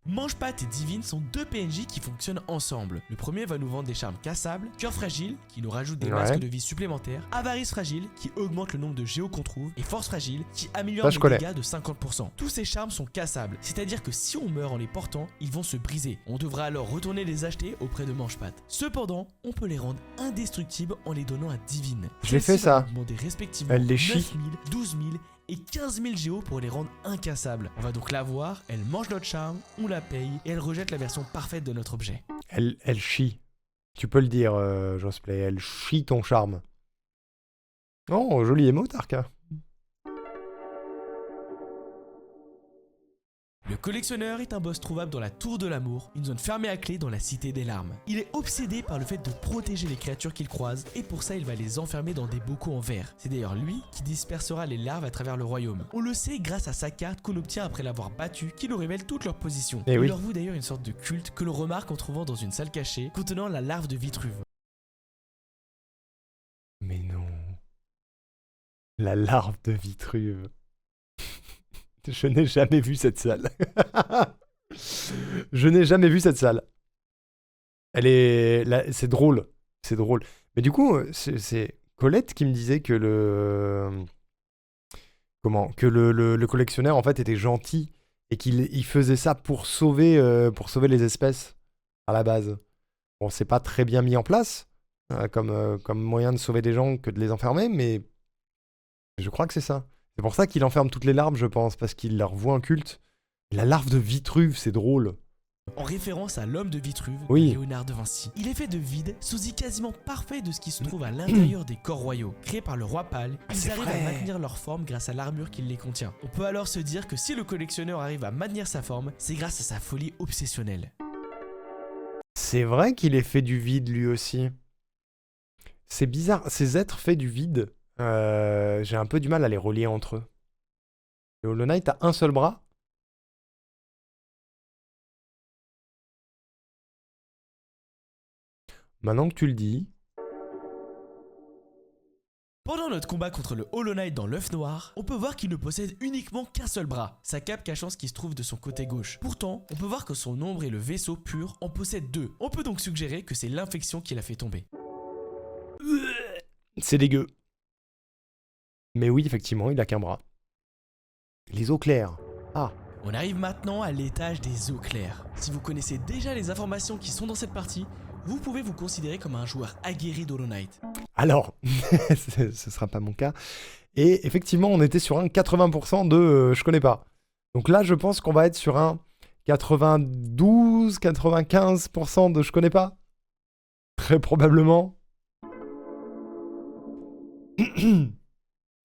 Mange-Pattes et Divine sont deux PNJ qui fonctionnent ensemble. Le premier va nous vendre des charmes cassables, Cœur Fragile, qui nous rajoute des masques de vie supplémentaires, Avarice Fragile, qui augmente le nombre de géos qu'on trouve, et Force Fragile, qui améliore les dégâts de 50%. Tous ces charmes sont cassables, c'est-à-dire que si on meurt en les portant, ils vont se briser. On devra alors retourner les acheter auprès de Mange-Pattes. Cependant, on peut les rendre indestructibles en les donnant à Divine. Je l'ai fait ça. Demander respectivement Elle les chie. 9000, 12000 et 15 000 géos pour les rendre incassables. On va donc la voir, elle mange notre charme, on la paye et elle rejette la version parfaite de notre objet. Elle chie. Tu peux le dire, Josplay. Elle chie ton charme. Oh, joli émo, Tarka. Le collectionneur est un boss trouvable dans la Tour de l'Amour, une zone fermée à clé dans la Cité des Larmes. Il est obsédé par le fait de protéger les créatures qu'il croise et pour ça il va les enfermer dans des bocaux en verre. C'est d'ailleurs lui qui dispersera les larves à travers le royaume. On le sait grâce à sa carte qu'on obtient après l'avoir battu qui nous révèle toute leur position. Il leur voue d'ailleurs une sorte de culte que l'on remarque en trouvant dans une salle cachée contenant la larve de Vitruve. Mais non. La larve de Vitruve. Je n'ai jamais vu cette salle. Je n'ai jamais vu cette salle. Elle est... C'est drôle. C'est drôle. Mais du coup, c'est Colette qui me disait que le... Comment? Que le collectionneur, en fait, était gentil et qu'il faisait ça pour sauver les espèces, à la base. Bon, c'est pas très bien mis en place, comme moyen de sauver des gens que de les enfermer, mais je crois que c'est ça. C'est pour ça qu'il enferme toutes les larves, je pense, parce qu'il leur voue un culte. La larve de Vitruve, c'est drôle. En référence à l'homme de Vitruve, Léonard de Vinci. Il est fait de vide, sosie quasiment parfait de ce qui se trouve à l'intérieur des corps royaux. Créés par le roi Pâle, ils arrivent à maintenir leur forme grâce à l'armure qui les contient. On peut alors se dire que si le collectionneur arrive à maintenir sa forme, c'est grâce à sa folie obsessionnelle. C'est vrai qu'il est fait du vide, lui aussi. C'est bizarre, ces êtres faits du vide... j'ai un peu du mal à les relier entre eux. Et Hollow Knight a un seul bras. Maintenant que tu le dis. Pendant notre combat contre le Hollow Knight dans l'œuf noir, on peut voir qu'il ne possède uniquement qu'un seul bras, sa cape cachant ce qui se trouve de son côté gauche. Pourtant, on peut voir que son ombre et le vaisseau pur en possèdent deux. On peut donc suggérer que c'est l'infection qui l'a fait tomber. C'est dégueu. Mais oui, effectivement, il a qu'un bras. Les eaux claires. Ah. On arrive maintenant à l'étage des eaux claires. Si vous connaissez déjà les informations qui sont dans cette partie, vous pouvez vous considérer comme un joueur aguerri d'Hollow Knight. Alors, ce sera pas mon cas. Et effectivement, on était sur un 80% de je connais pas. Donc là, je pense qu'on va être sur un 92-95% de je connais pas. Très probablement.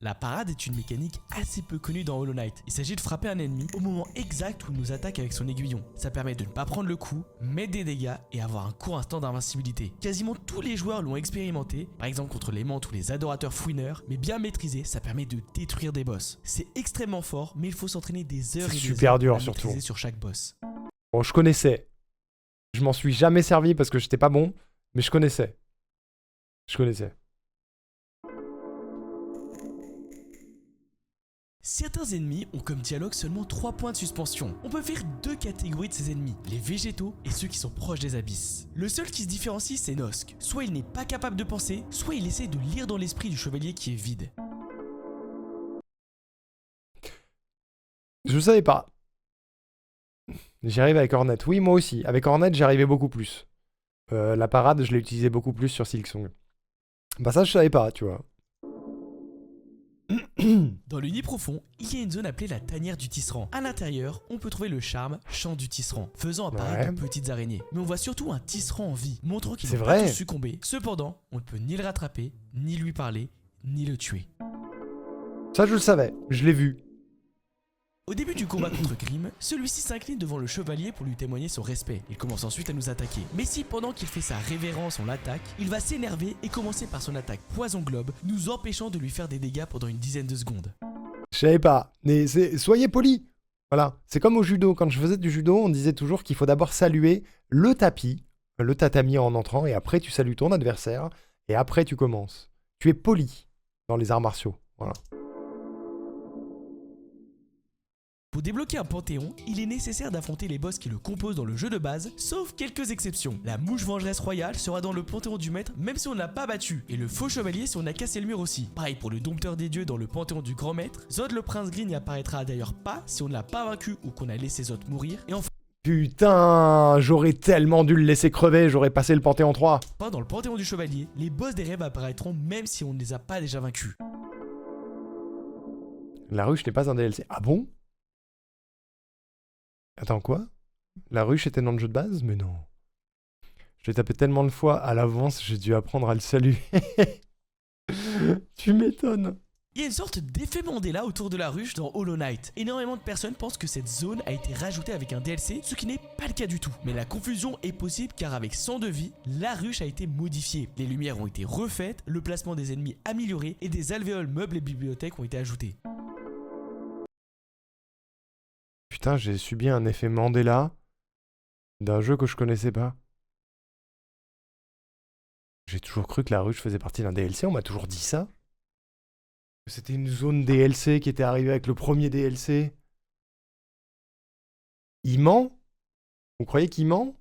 La parade est une mécanique assez peu connue dans Hollow Knight. Il s'agit de frapper un ennemi au moment exact où il nous attaque avec son aiguillon. Ça permet de ne pas prendre le coup, mettre des dégâts et avoir un court instant d'invincibilité. Quasiment tous les joueurs l'ont expérimenté, par exemple contre les mantes ou les adorateurs fouineurs, mais bien maîtrisé, ça permet de détruire des boss. C'est extrêmement fort, mais il faut s'entraîner des heures et des heures dur, à surtout. maîtriser sur chaque boss. Bon, je connaissais. Je m'en suis jamais servi parce que j'étais pas bon, mais je connaissais. Je connaissais. Certains ennemis ont comme dialogue seulement 3 points de suspension. On peut faire 2 catégories de ces ennemis, les végétaux et ceux qui sont proches des abysses. Le seul qui se différencie, c'est Nosk. Soit il n'est pas capable de penser, soit il essaie de lire dans l'esprit du chevalier qui est vide. Je savais pas. J'y arrive avec Hornet. Oui, moi aussi. Avec Hornet, j'y arrivais beaucoup plus. La parade, je l'ai utilisé beaucoup plus sur Silksong. Bah ça, je savais pas, tu vois. Dans le nid profond, il y a une zone appelée la tanière du tisserand. À l'intérieur, on peut trouver le charme chant du tisserand, faisant apparaître de petites araignées. Mais on voit surtout un tisserand en vie, montrant qu'il ne va pas tous succomber. Cependant, on ne peut ni le rattraper, ni lui parler, ni le tuer. Ça, je le savais. Je l'ai vu. Au début du combat contre Grimm, celui-ci s'incline devant le chevalier pour lui témoigner son respect. Il commence ensuite à nous attaquer. Mais si pendant qu'il fait sa révérence on l'attaque, il va s'énerver et commencer par son attaque poison globe, nous empêchant de lui faire des dégâts pendant une dizaine de secondes. Je savais pas, mais soyez polis. Voilà, c'est comme au judo. Quand je faisais du judo, on disait toujours qu'il faut d'abord saluer le tapis, le tatami en entrant, et après tu salues ton adversaire, et après tu commences. Tu es poli dans les arts martiaux. Voilà. Pour débloquer un panthéon, il est nécessaire d'affronter les boss qui le composent dans le jeu de base, sauf quelques exceptions. La mouche vengeresse royale sera dans le panthéon du maître même si on ne l'a pas battu, et le faux chevalier si on a cassé le mur aussi. Pareil pour le dompteur des dieux dans le panthéon du grand maître, Zod le prince gris n'y apparaîtra d'ailleurs pas si on ne l'a pas vaincu ou qu'on a laissé Zod mourir, et enfin Putain, j'aurais tellement dû le laisser crever, j'aurais passé le Panthéon 3. dans le panthéon du chevalier, les boss des rêves apparaîtront même si on ne les a pas déjà vaincus. La ruche n'est pas un DLC. Ah bon? Attends, quoi? La ruche était dans le jeu de base? Mais non. Je l'ai tapé tellement de fois à l'avance, j'ai dû apprendre à le saluer. Tu m'étonnes. Il y a une sorte d'effet Mandela autour de la ruche dans Hollow Knight. Énormément de personnes pensent que cette zone a été rajoutée avec un DLC, ce qui n'est pas le cas du tout. Mais la confusion est possible car avec 100 de vie, la ruche a été modifiée. Les lumières ont été refaites, le placement des ennemis amélioré et des alvéoles, meubles et bibliothèques ont été ajoutés. Putain, j'ai subi un effet Mandela d'un jeu que je connaissais pas. J'ai toujours cru que la ruche faisait partie d'un DLC, on m'a toujours dit ça. C'était une zone DLC qui était arrivée avec le premier DLC. Il ment? Vous croyez qu'il ment?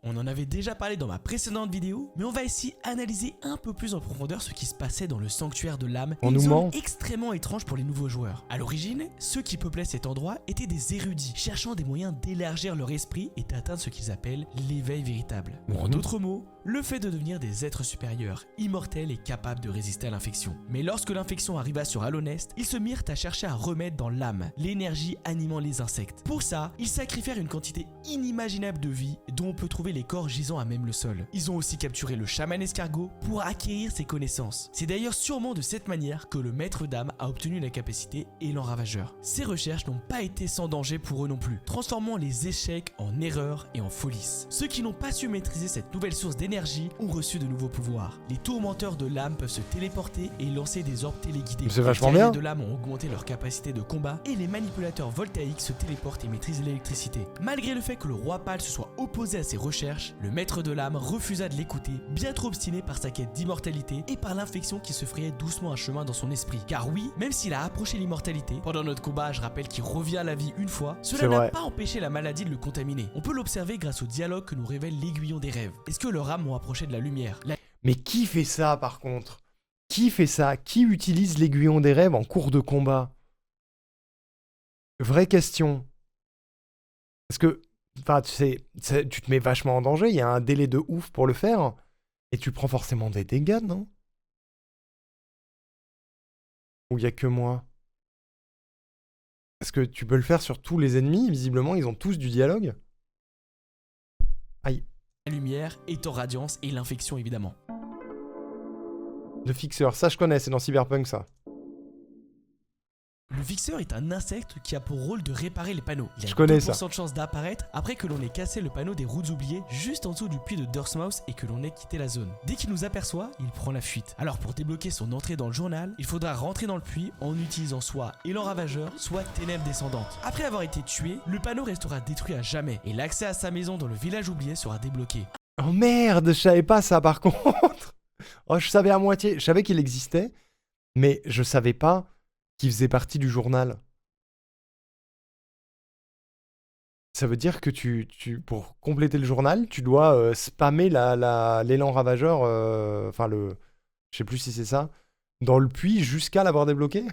On en avait déjà parlé dans ma précédente vidéo, mais on va ici analyser un peu plus en profondeur ce qui se passait dans le sanctuaire de l'âme, On une nous zone ment. extrêmement étrange pour les nouveaux joueurs. A l'origine, ceux qui peuplaient cet endroit étaient des érudits, cherchant des moyens d'élargir leur esprit et d'atteindre ce qu'ils appellent l'éveil véritable. Ou en d'autres mots, le fait de devenir des êtres supérieurs, immortels et capables de résister à l'infection. Mais lorsque l'infection arriva sur Halonest, ils se mirent à chercher à remettre dans l'âme l'énergie animant les insectes. Pour ça, ils sacrifièrent une quantité inimaginable de vie dont on peut trouver les corps gisant à même le sol. Ils ont aussi capturé le chaman escargot pour acquérir ses connaissances. C'est d'ailleurs sûrement de cette manière que le maître d'âme a obtenu la capacité Élan Ravageur. Ces recherches n'ont pas été sans danger pour eux non plus, transformant les échecs en erreurs et en folies. Ceux qui n'ont pas su maîtriser cette nouvelle source d'énergie ont reçu de nouveaux pouvoirs. Les tourmenteurs de l'âme peuvent se téléporter et lancer des orbes téléguidés. C'est vachement Les guerriers bien. de l'âme ont augmenté leur capacité de combat et les manipulateurs voltaïques se téléportent et maîtrisent l'électricité. Malgré le fait que le roi pâle se soit opposé à ces recherches, le maître de l'âme refusa de l'écouter, bien trop obstiné par sa quête d'immortalité et par l'infection qui se frayait doucement un chemin dans son esprit. Car oui, même s'il a approché l'immortalité, pendant notre combat, je rappelle qu'il revient à la vie une fois, cela C'est n'a vrai. pas empêché la maladie de le contaminer. On peut l'observer grâce au dialogue que nous révèle l'aiguillon des rêves. Est-ce que leurs âmes ont approché de la lumière? Mais qui fait ça par contre? Qui fait ça? Qui utilise l'aiguillon des rêves en cours de combat? Vraie question. Parce que, enfin, tu sais, tu te mets vachement en danger, il y a un délai de ouf pour le faire, et tu prends forcément des dégâts, non? Ou il y a que moi? Parce que tu peux le faire sur tous les ennemis, visiblement, ils ont tous du dialogue. Aïe. La lumière est en radiance et l'infection évidemment. Le fixeur, ça je connais, c'est dans Cyberpunk ça. Le fixeur est un insecte qui a pour rôle de réparer les panneaux. Il a Je connais 2% ça. de chance d'apparaître après que l'on ait cassé le panneau des routes oubliées juste en dessous du puits de Dorksmouth et que l'on ait quitté la zone. Dès qu'il nous aperçoit, il prend la fuite. Alors pour débloquer son entrée dans le journal, il faudra rentrer dans le puits en utilisant soit Élan Ravageur, soit Ténèbres Descendantes. Après avoir été tué, le panneau restera détruit à jamais et l'accès à sa maison dans le village oublié sera débloqué. Oh merde, je savais pas ça par contre. Oh, je savais à moitié, je savais qu'il existait, mais je savais pas qu'il faisait partie du journal. Ça veut dire que pour compléter le journal, tu dois spammer l'élan ravageur, je sais plus si c'est ça, dans le puits jusqu'à l'avoir débloqué.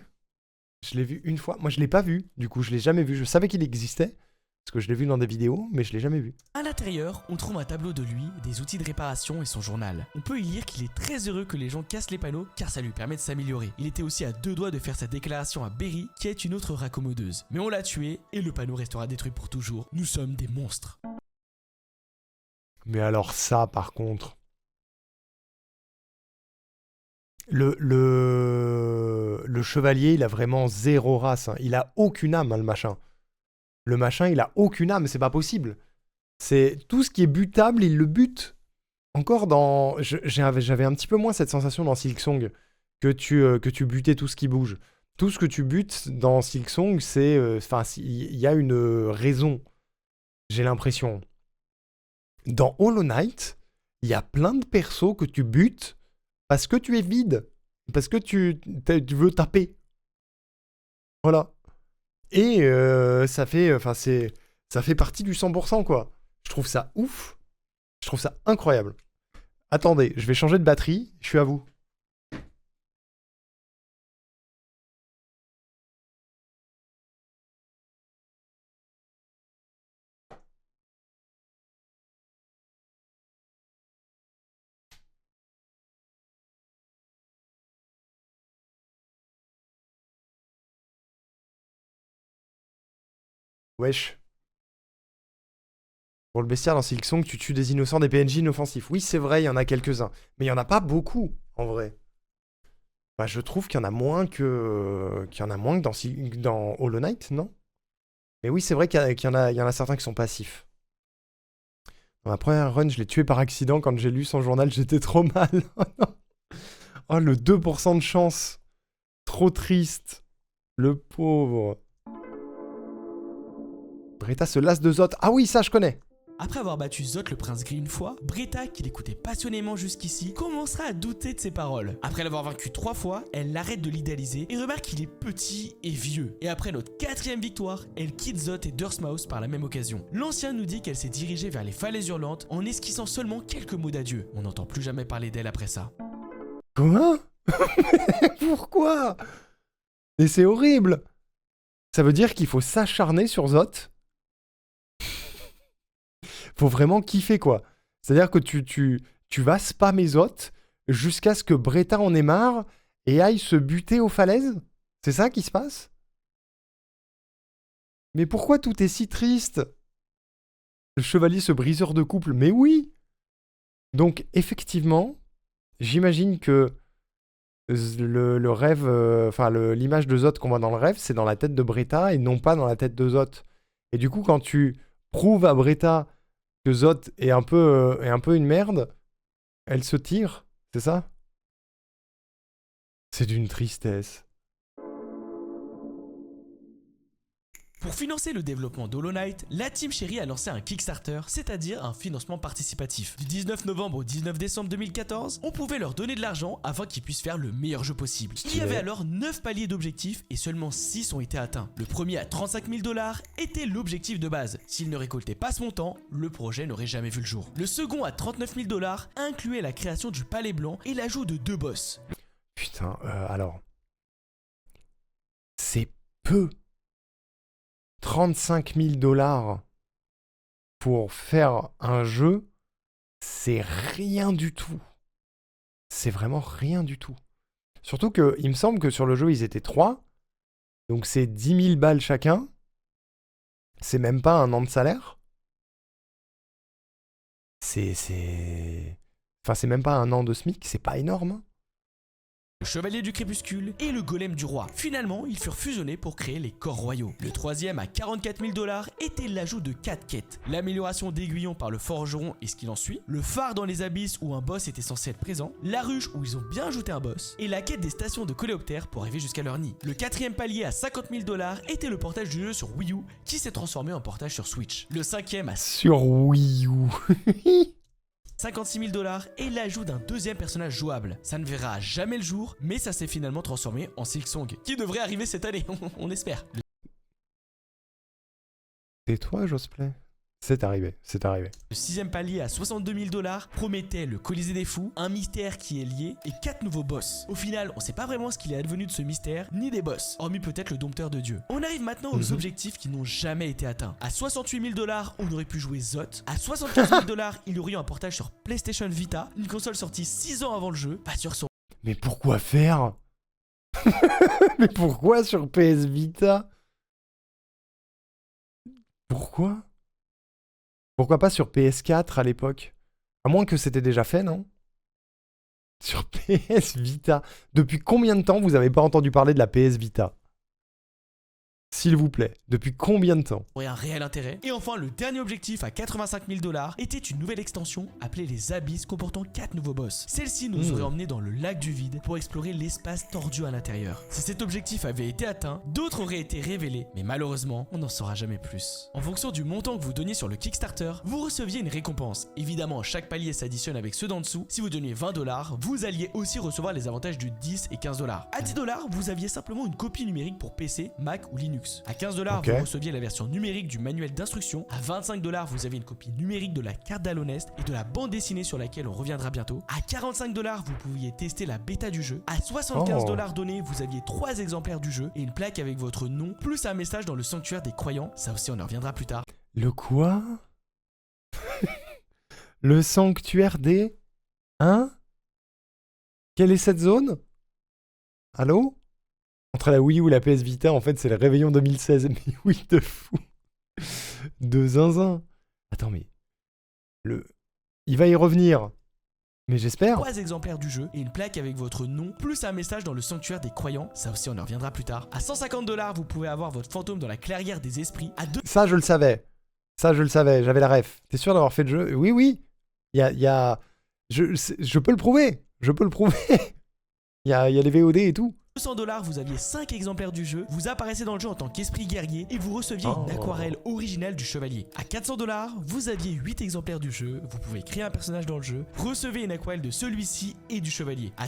Je l'ai vu une fois. Moi, je l'ai pas vu. Du coup, je l'ai jamais vu. Je savais qu'il existait parce que je l'ai vu dans des vidéos, mais je l'ai jamais vu. À l'intérieur, on trouve un tableau de lui, des outils de réparation et son journal. On peut y lire qu'il est très heureux que les gens cassent les panneaux car ça lui permet de s'améliorer. Il était aussi à 2 doigts de faire sa déclaration à Berry, qui est une autre raccommodeuse. Mais on l'a tué et le panneau restera détruit pour toujours. Nous sommes des monstres. Mais alors ça, par contre... Le chevalier, il a vraiment zéro race. Hein. Il a aucune âme, hein, le machin. Le machin, il a aucune âme, c'est pas possible. C'est tout ce qui est butable, il le bute. Encore dans... J'avais un petit peu moins cette sensation dans Silksong que tu butais tout ce qui bouge. Tout ce que tu butes dans Silksong, c'est... Enfin, il y a une raison, j'ai l'impression. Dans Hollow Knight, il y a plein de persos que tu butes parce que tu es vide. Parce que tu veux taper. Voilà. Et ça fait partie du 100%, quoi. Je trouve ça ouf. Je trouve ça incroyable. Attendez, je vais changer de batterie. Je suis à vous. Wesh. Pour le bestiaire dans Silksong, tu tues des innocents, des PNJ inoffensifs. Oui, c'est vrai, il y en a quelques-uns. Mais il n'y en a pas beaucoup, en vrai. Bah, je trouve qu'il y en a moins que dans Hollow Knight, non? Mais oui, c'est vrai qu'il y en a certains qui sont passifs. Dans ma première run, je l'ai tué par accident. Quand j'ai lu son journal, j'étais trop mal. Oh non. Oh, le 2% de chance. Trop triste. Le pauvre. Bretta se lasse de Zot. Ah oui, ça, je connais. Après avoir battu Zot le prince gris une fois, Bretta, qui l'écoutait passionnément jusqu'ici, commencera à douter de ses paroles. Après l'avoir vaincu 3 fois, elle arrête de l'idéaliser et remarque qu'il est petit et vieux. Et après notre 4ème victoire, elle quitte Zot et Durstmouse par la même occasion. L'ancien nous dit qu'elle s'est dirigée vers les falaises hurlantes en esquissant seulement quelques mots d'adieu. On n'entend plus jamais parler d'elle après ça. Quoi? Pourquoi? Et c'est horrible. Ça veut dire qu'il faut s'acharner sur Zot. Faut vraiment kiffer, quoi. C'est-à-dire que tu vas spammer Zot jusqu'à ce que Bretta en ait marre et aille se buter aux falaises? C'est ça qui se passe? Mais pourquoi tout est si triste? Le chevalier, ce briseur de couple, mais oui! Donc, effectivement, j'imagine que le rêve, l'image de Zot qu'on voit dans le rêve, c'est dans la tête de Bretta et non pas dans la tête de Zot. Et du coup, quand tu prouves à Bretta que Zot est un peu une merde, elle se tire, c'est ça? C'est d'une tristesse. Pour financer le développement d'Hollow Knight, la Team Cherry a lancé un Kickstarter, c'est-à-dire un financement participatif. Du 19 novembre au 19 décembre 2014, on pouvait leur donner de l'argent afin qu'ils puissent faire le meilleur jeu possible. Il y avait alors 9 paliers d'objectifs et seulement 6 ont été atteints. Le premier à 35 000 $ était l'objectif de base. S'il ne récoltait pas ce montant, le projet n'aurait jamais vu le jour. Le second à 39 000 $ incluait la création du palais blanc et l'ajout de 2 boss. Putain, alors... C'est peu. 35 000 $ pour faire un jeu, c'est rien du tout. C'est vraiment rien du tout. Surtout que, il me semble que sur le jeu, ils étaient 3. Donc c'est 10 000 balles chacun. C'est même pas un an de salaire. Enfin, c'est même pas un an de SMIC. C'est pas énorme. Hein. Le Chevalier du Crépuscule et le Golem du Roi. Finalement, ils furent fusionnés pour créer les Corps Royaux. Le troisième à 44 000 $ était l'ajout de 4 quêtes. L'amélioration d'aiguillon par le forgeron et ce qui en suit, le phare dans les abysses où un boss était censé être présent, la ruche où ils ont bien ajouté un boss, et la quête des stations de coléoptères pour arriver jusqu'à leur nid. Le quatrième palier à 50 000 $ était le portage du jeu sur Wii U qui s'est transformé en portage sur Switch. Le cinquième à Sur Wii U. 56 000 $ et l'ajout d'un deuxième personnage jouable. Ça ne verra jamais le jour, mais ça s'est finalement transformé en Silksong, qui devrait arriver cette année, on espère. C'est toi, Josplay? C'est arrivé, c'est arrivé. Le sixième palier à 62 000 $ promettait le Colisée des Fous, un mystère qui est lié, et 4 nouveaux boss. Au final, on sait pas vraiment ce qu'il est advenu de ce mystère, ni des boss, hormis peut-être le dompteur de Dieu. On arrive maintenant aux objectifs qui n'ont jamais été atteints. À 68 000 $, on aurait pu jouer Zot. À 75 000 $, il y aurait eu un portage sur PlayStation Vita, une console sortie 6 ans avant le jeu, pas sur son... Mais pourquoi faire? Mais pourquoi sur PS Vita? Pourquoi? Pourquoi pas sur PS4 à l'époque? À moins que c'était déjà fait, non? Sur PS Vita. Depuis combien de temps vous avez pas entendu parler de la PS Vita? S'il vous plaît, depuis combien de temps? aurait un réel intérêt. Et enfin, le dernier objectif à 85 000 $ était une nouvelle extension appelée les Abysses comportant 4 nouveaux boss. Celle-ci nous aurait emmené dans le lac du vide pour explorer l'espace tordu à l'intérieur. Si cet objectif avait été atteint, d'autres auraient été révélés, mais malheureusement, on n'en saura jamais plus. En fonction du montant que vous donniez sur le Kickstarter, vous receviez une récompense. Évidemment, chaque palier s'additionne avec ceux d'en dessous. Si vous donniez 20 $, vous alliez aussi recevoir les avantages du 10 et 15 $. À 10 $, vous aviez simplement une copie numérique pour PC, Mac ou Linux. À 15 $, Ok. vous receviez la version numérique du manuel d'instruction. À 25 $, vous aviez une copie numérique de la carte d'Alonest et de la bande dessinée sur laquelle on reviendra bientôt. À 45 $, vous pouviez tester la bêta du jeu. À 75 $ donnés, vous aviez 3 exemplaires du jeu et une plaque avec votre nom, plus un message dans le sanctuaire des croyants. Ça aussi, on en reviendra plus tard. Le quoi? Le sanctuaire des... Hein? Quelle est cette zone? Allô? Entre la Wii U et la PS Vita, en fait, c'est le réveillon 2016. Mais oui, de fou. De zinzin. Attends, mais... Il va y revenir. Mais j'espère. 3 exemplaires du jeu et une plaque avec votre nom, plus un message dans le sanctuaire des croyants. Ça aussi, on en reviendra plus tard. À 150 $, vous pouvez avoir votre fantôme dans la clairière des esprits. À 2 Ça, je le savais. Ça, je le savais. J'avais la ref. T'es sûr d'avoir fait le jeu? Oui, oui. Je peux le prouver. Je peux le prouver. Il y a les VOD et tout. 200 $, vous aviez 5 exemplaires du jeu, vous apparaissez dans le jeu en tant qu'esprit guerrier et vous receviez une aquarelle originale du chevalier. À 400 $, vous aviez 8 exemplaires du jeu, vous pouvez créer un personnage dans le jeu, recevez une aquarelle de celui-ci et du chevalier. À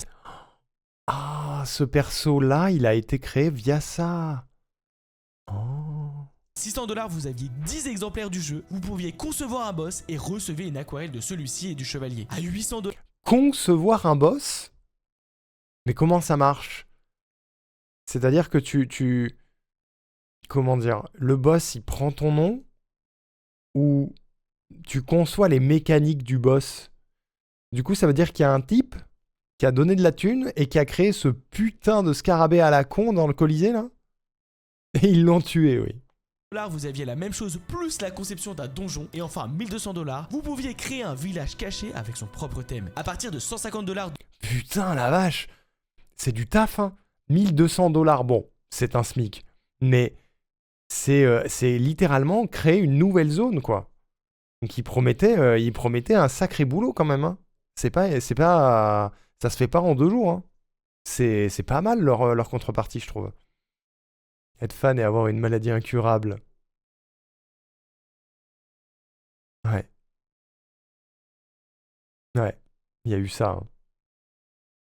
Ah, ce perso-là, il a été créé via ça. Oh. 600 $, vous aviez 10 exemplaires du jeu, vous pouviez concevoir un boss et recevez une aquarelle de celui-ci et du chevalier. À 800 $, Concevoir un boss? Mais comment ça marche? C'est-à-dire que comment dire? Le boss, il prend ton nom? Ou tu conçois les mécaniques du boss? Du coup, ça veut dire qu'il y a un type qui a donné de la thune et qui a créé ce putain de scarabée à la con dans le Colisée, là? Et ils l'ont tué, oui. vous aviez la même chose plus la conception d'un donjon. Et enfin, à 1200 $, vous pouviez créer un village caché avec son propre thème. À partir de 150 $, Putain, la vache! C'est du taf, hein. 1200 $, bon, c'est un SMIC. Mais c'est littéralement créer une nouvelle zone, quoi. Donc il promettait un sacré boulot quand même, hein. Ça se fait pas en 2 jours, hein. C'est pas mal leur contrepartie, je trouve. Être fan et avoir une maladie incurable. Ouais. Ouais, il y a eu ça, hein.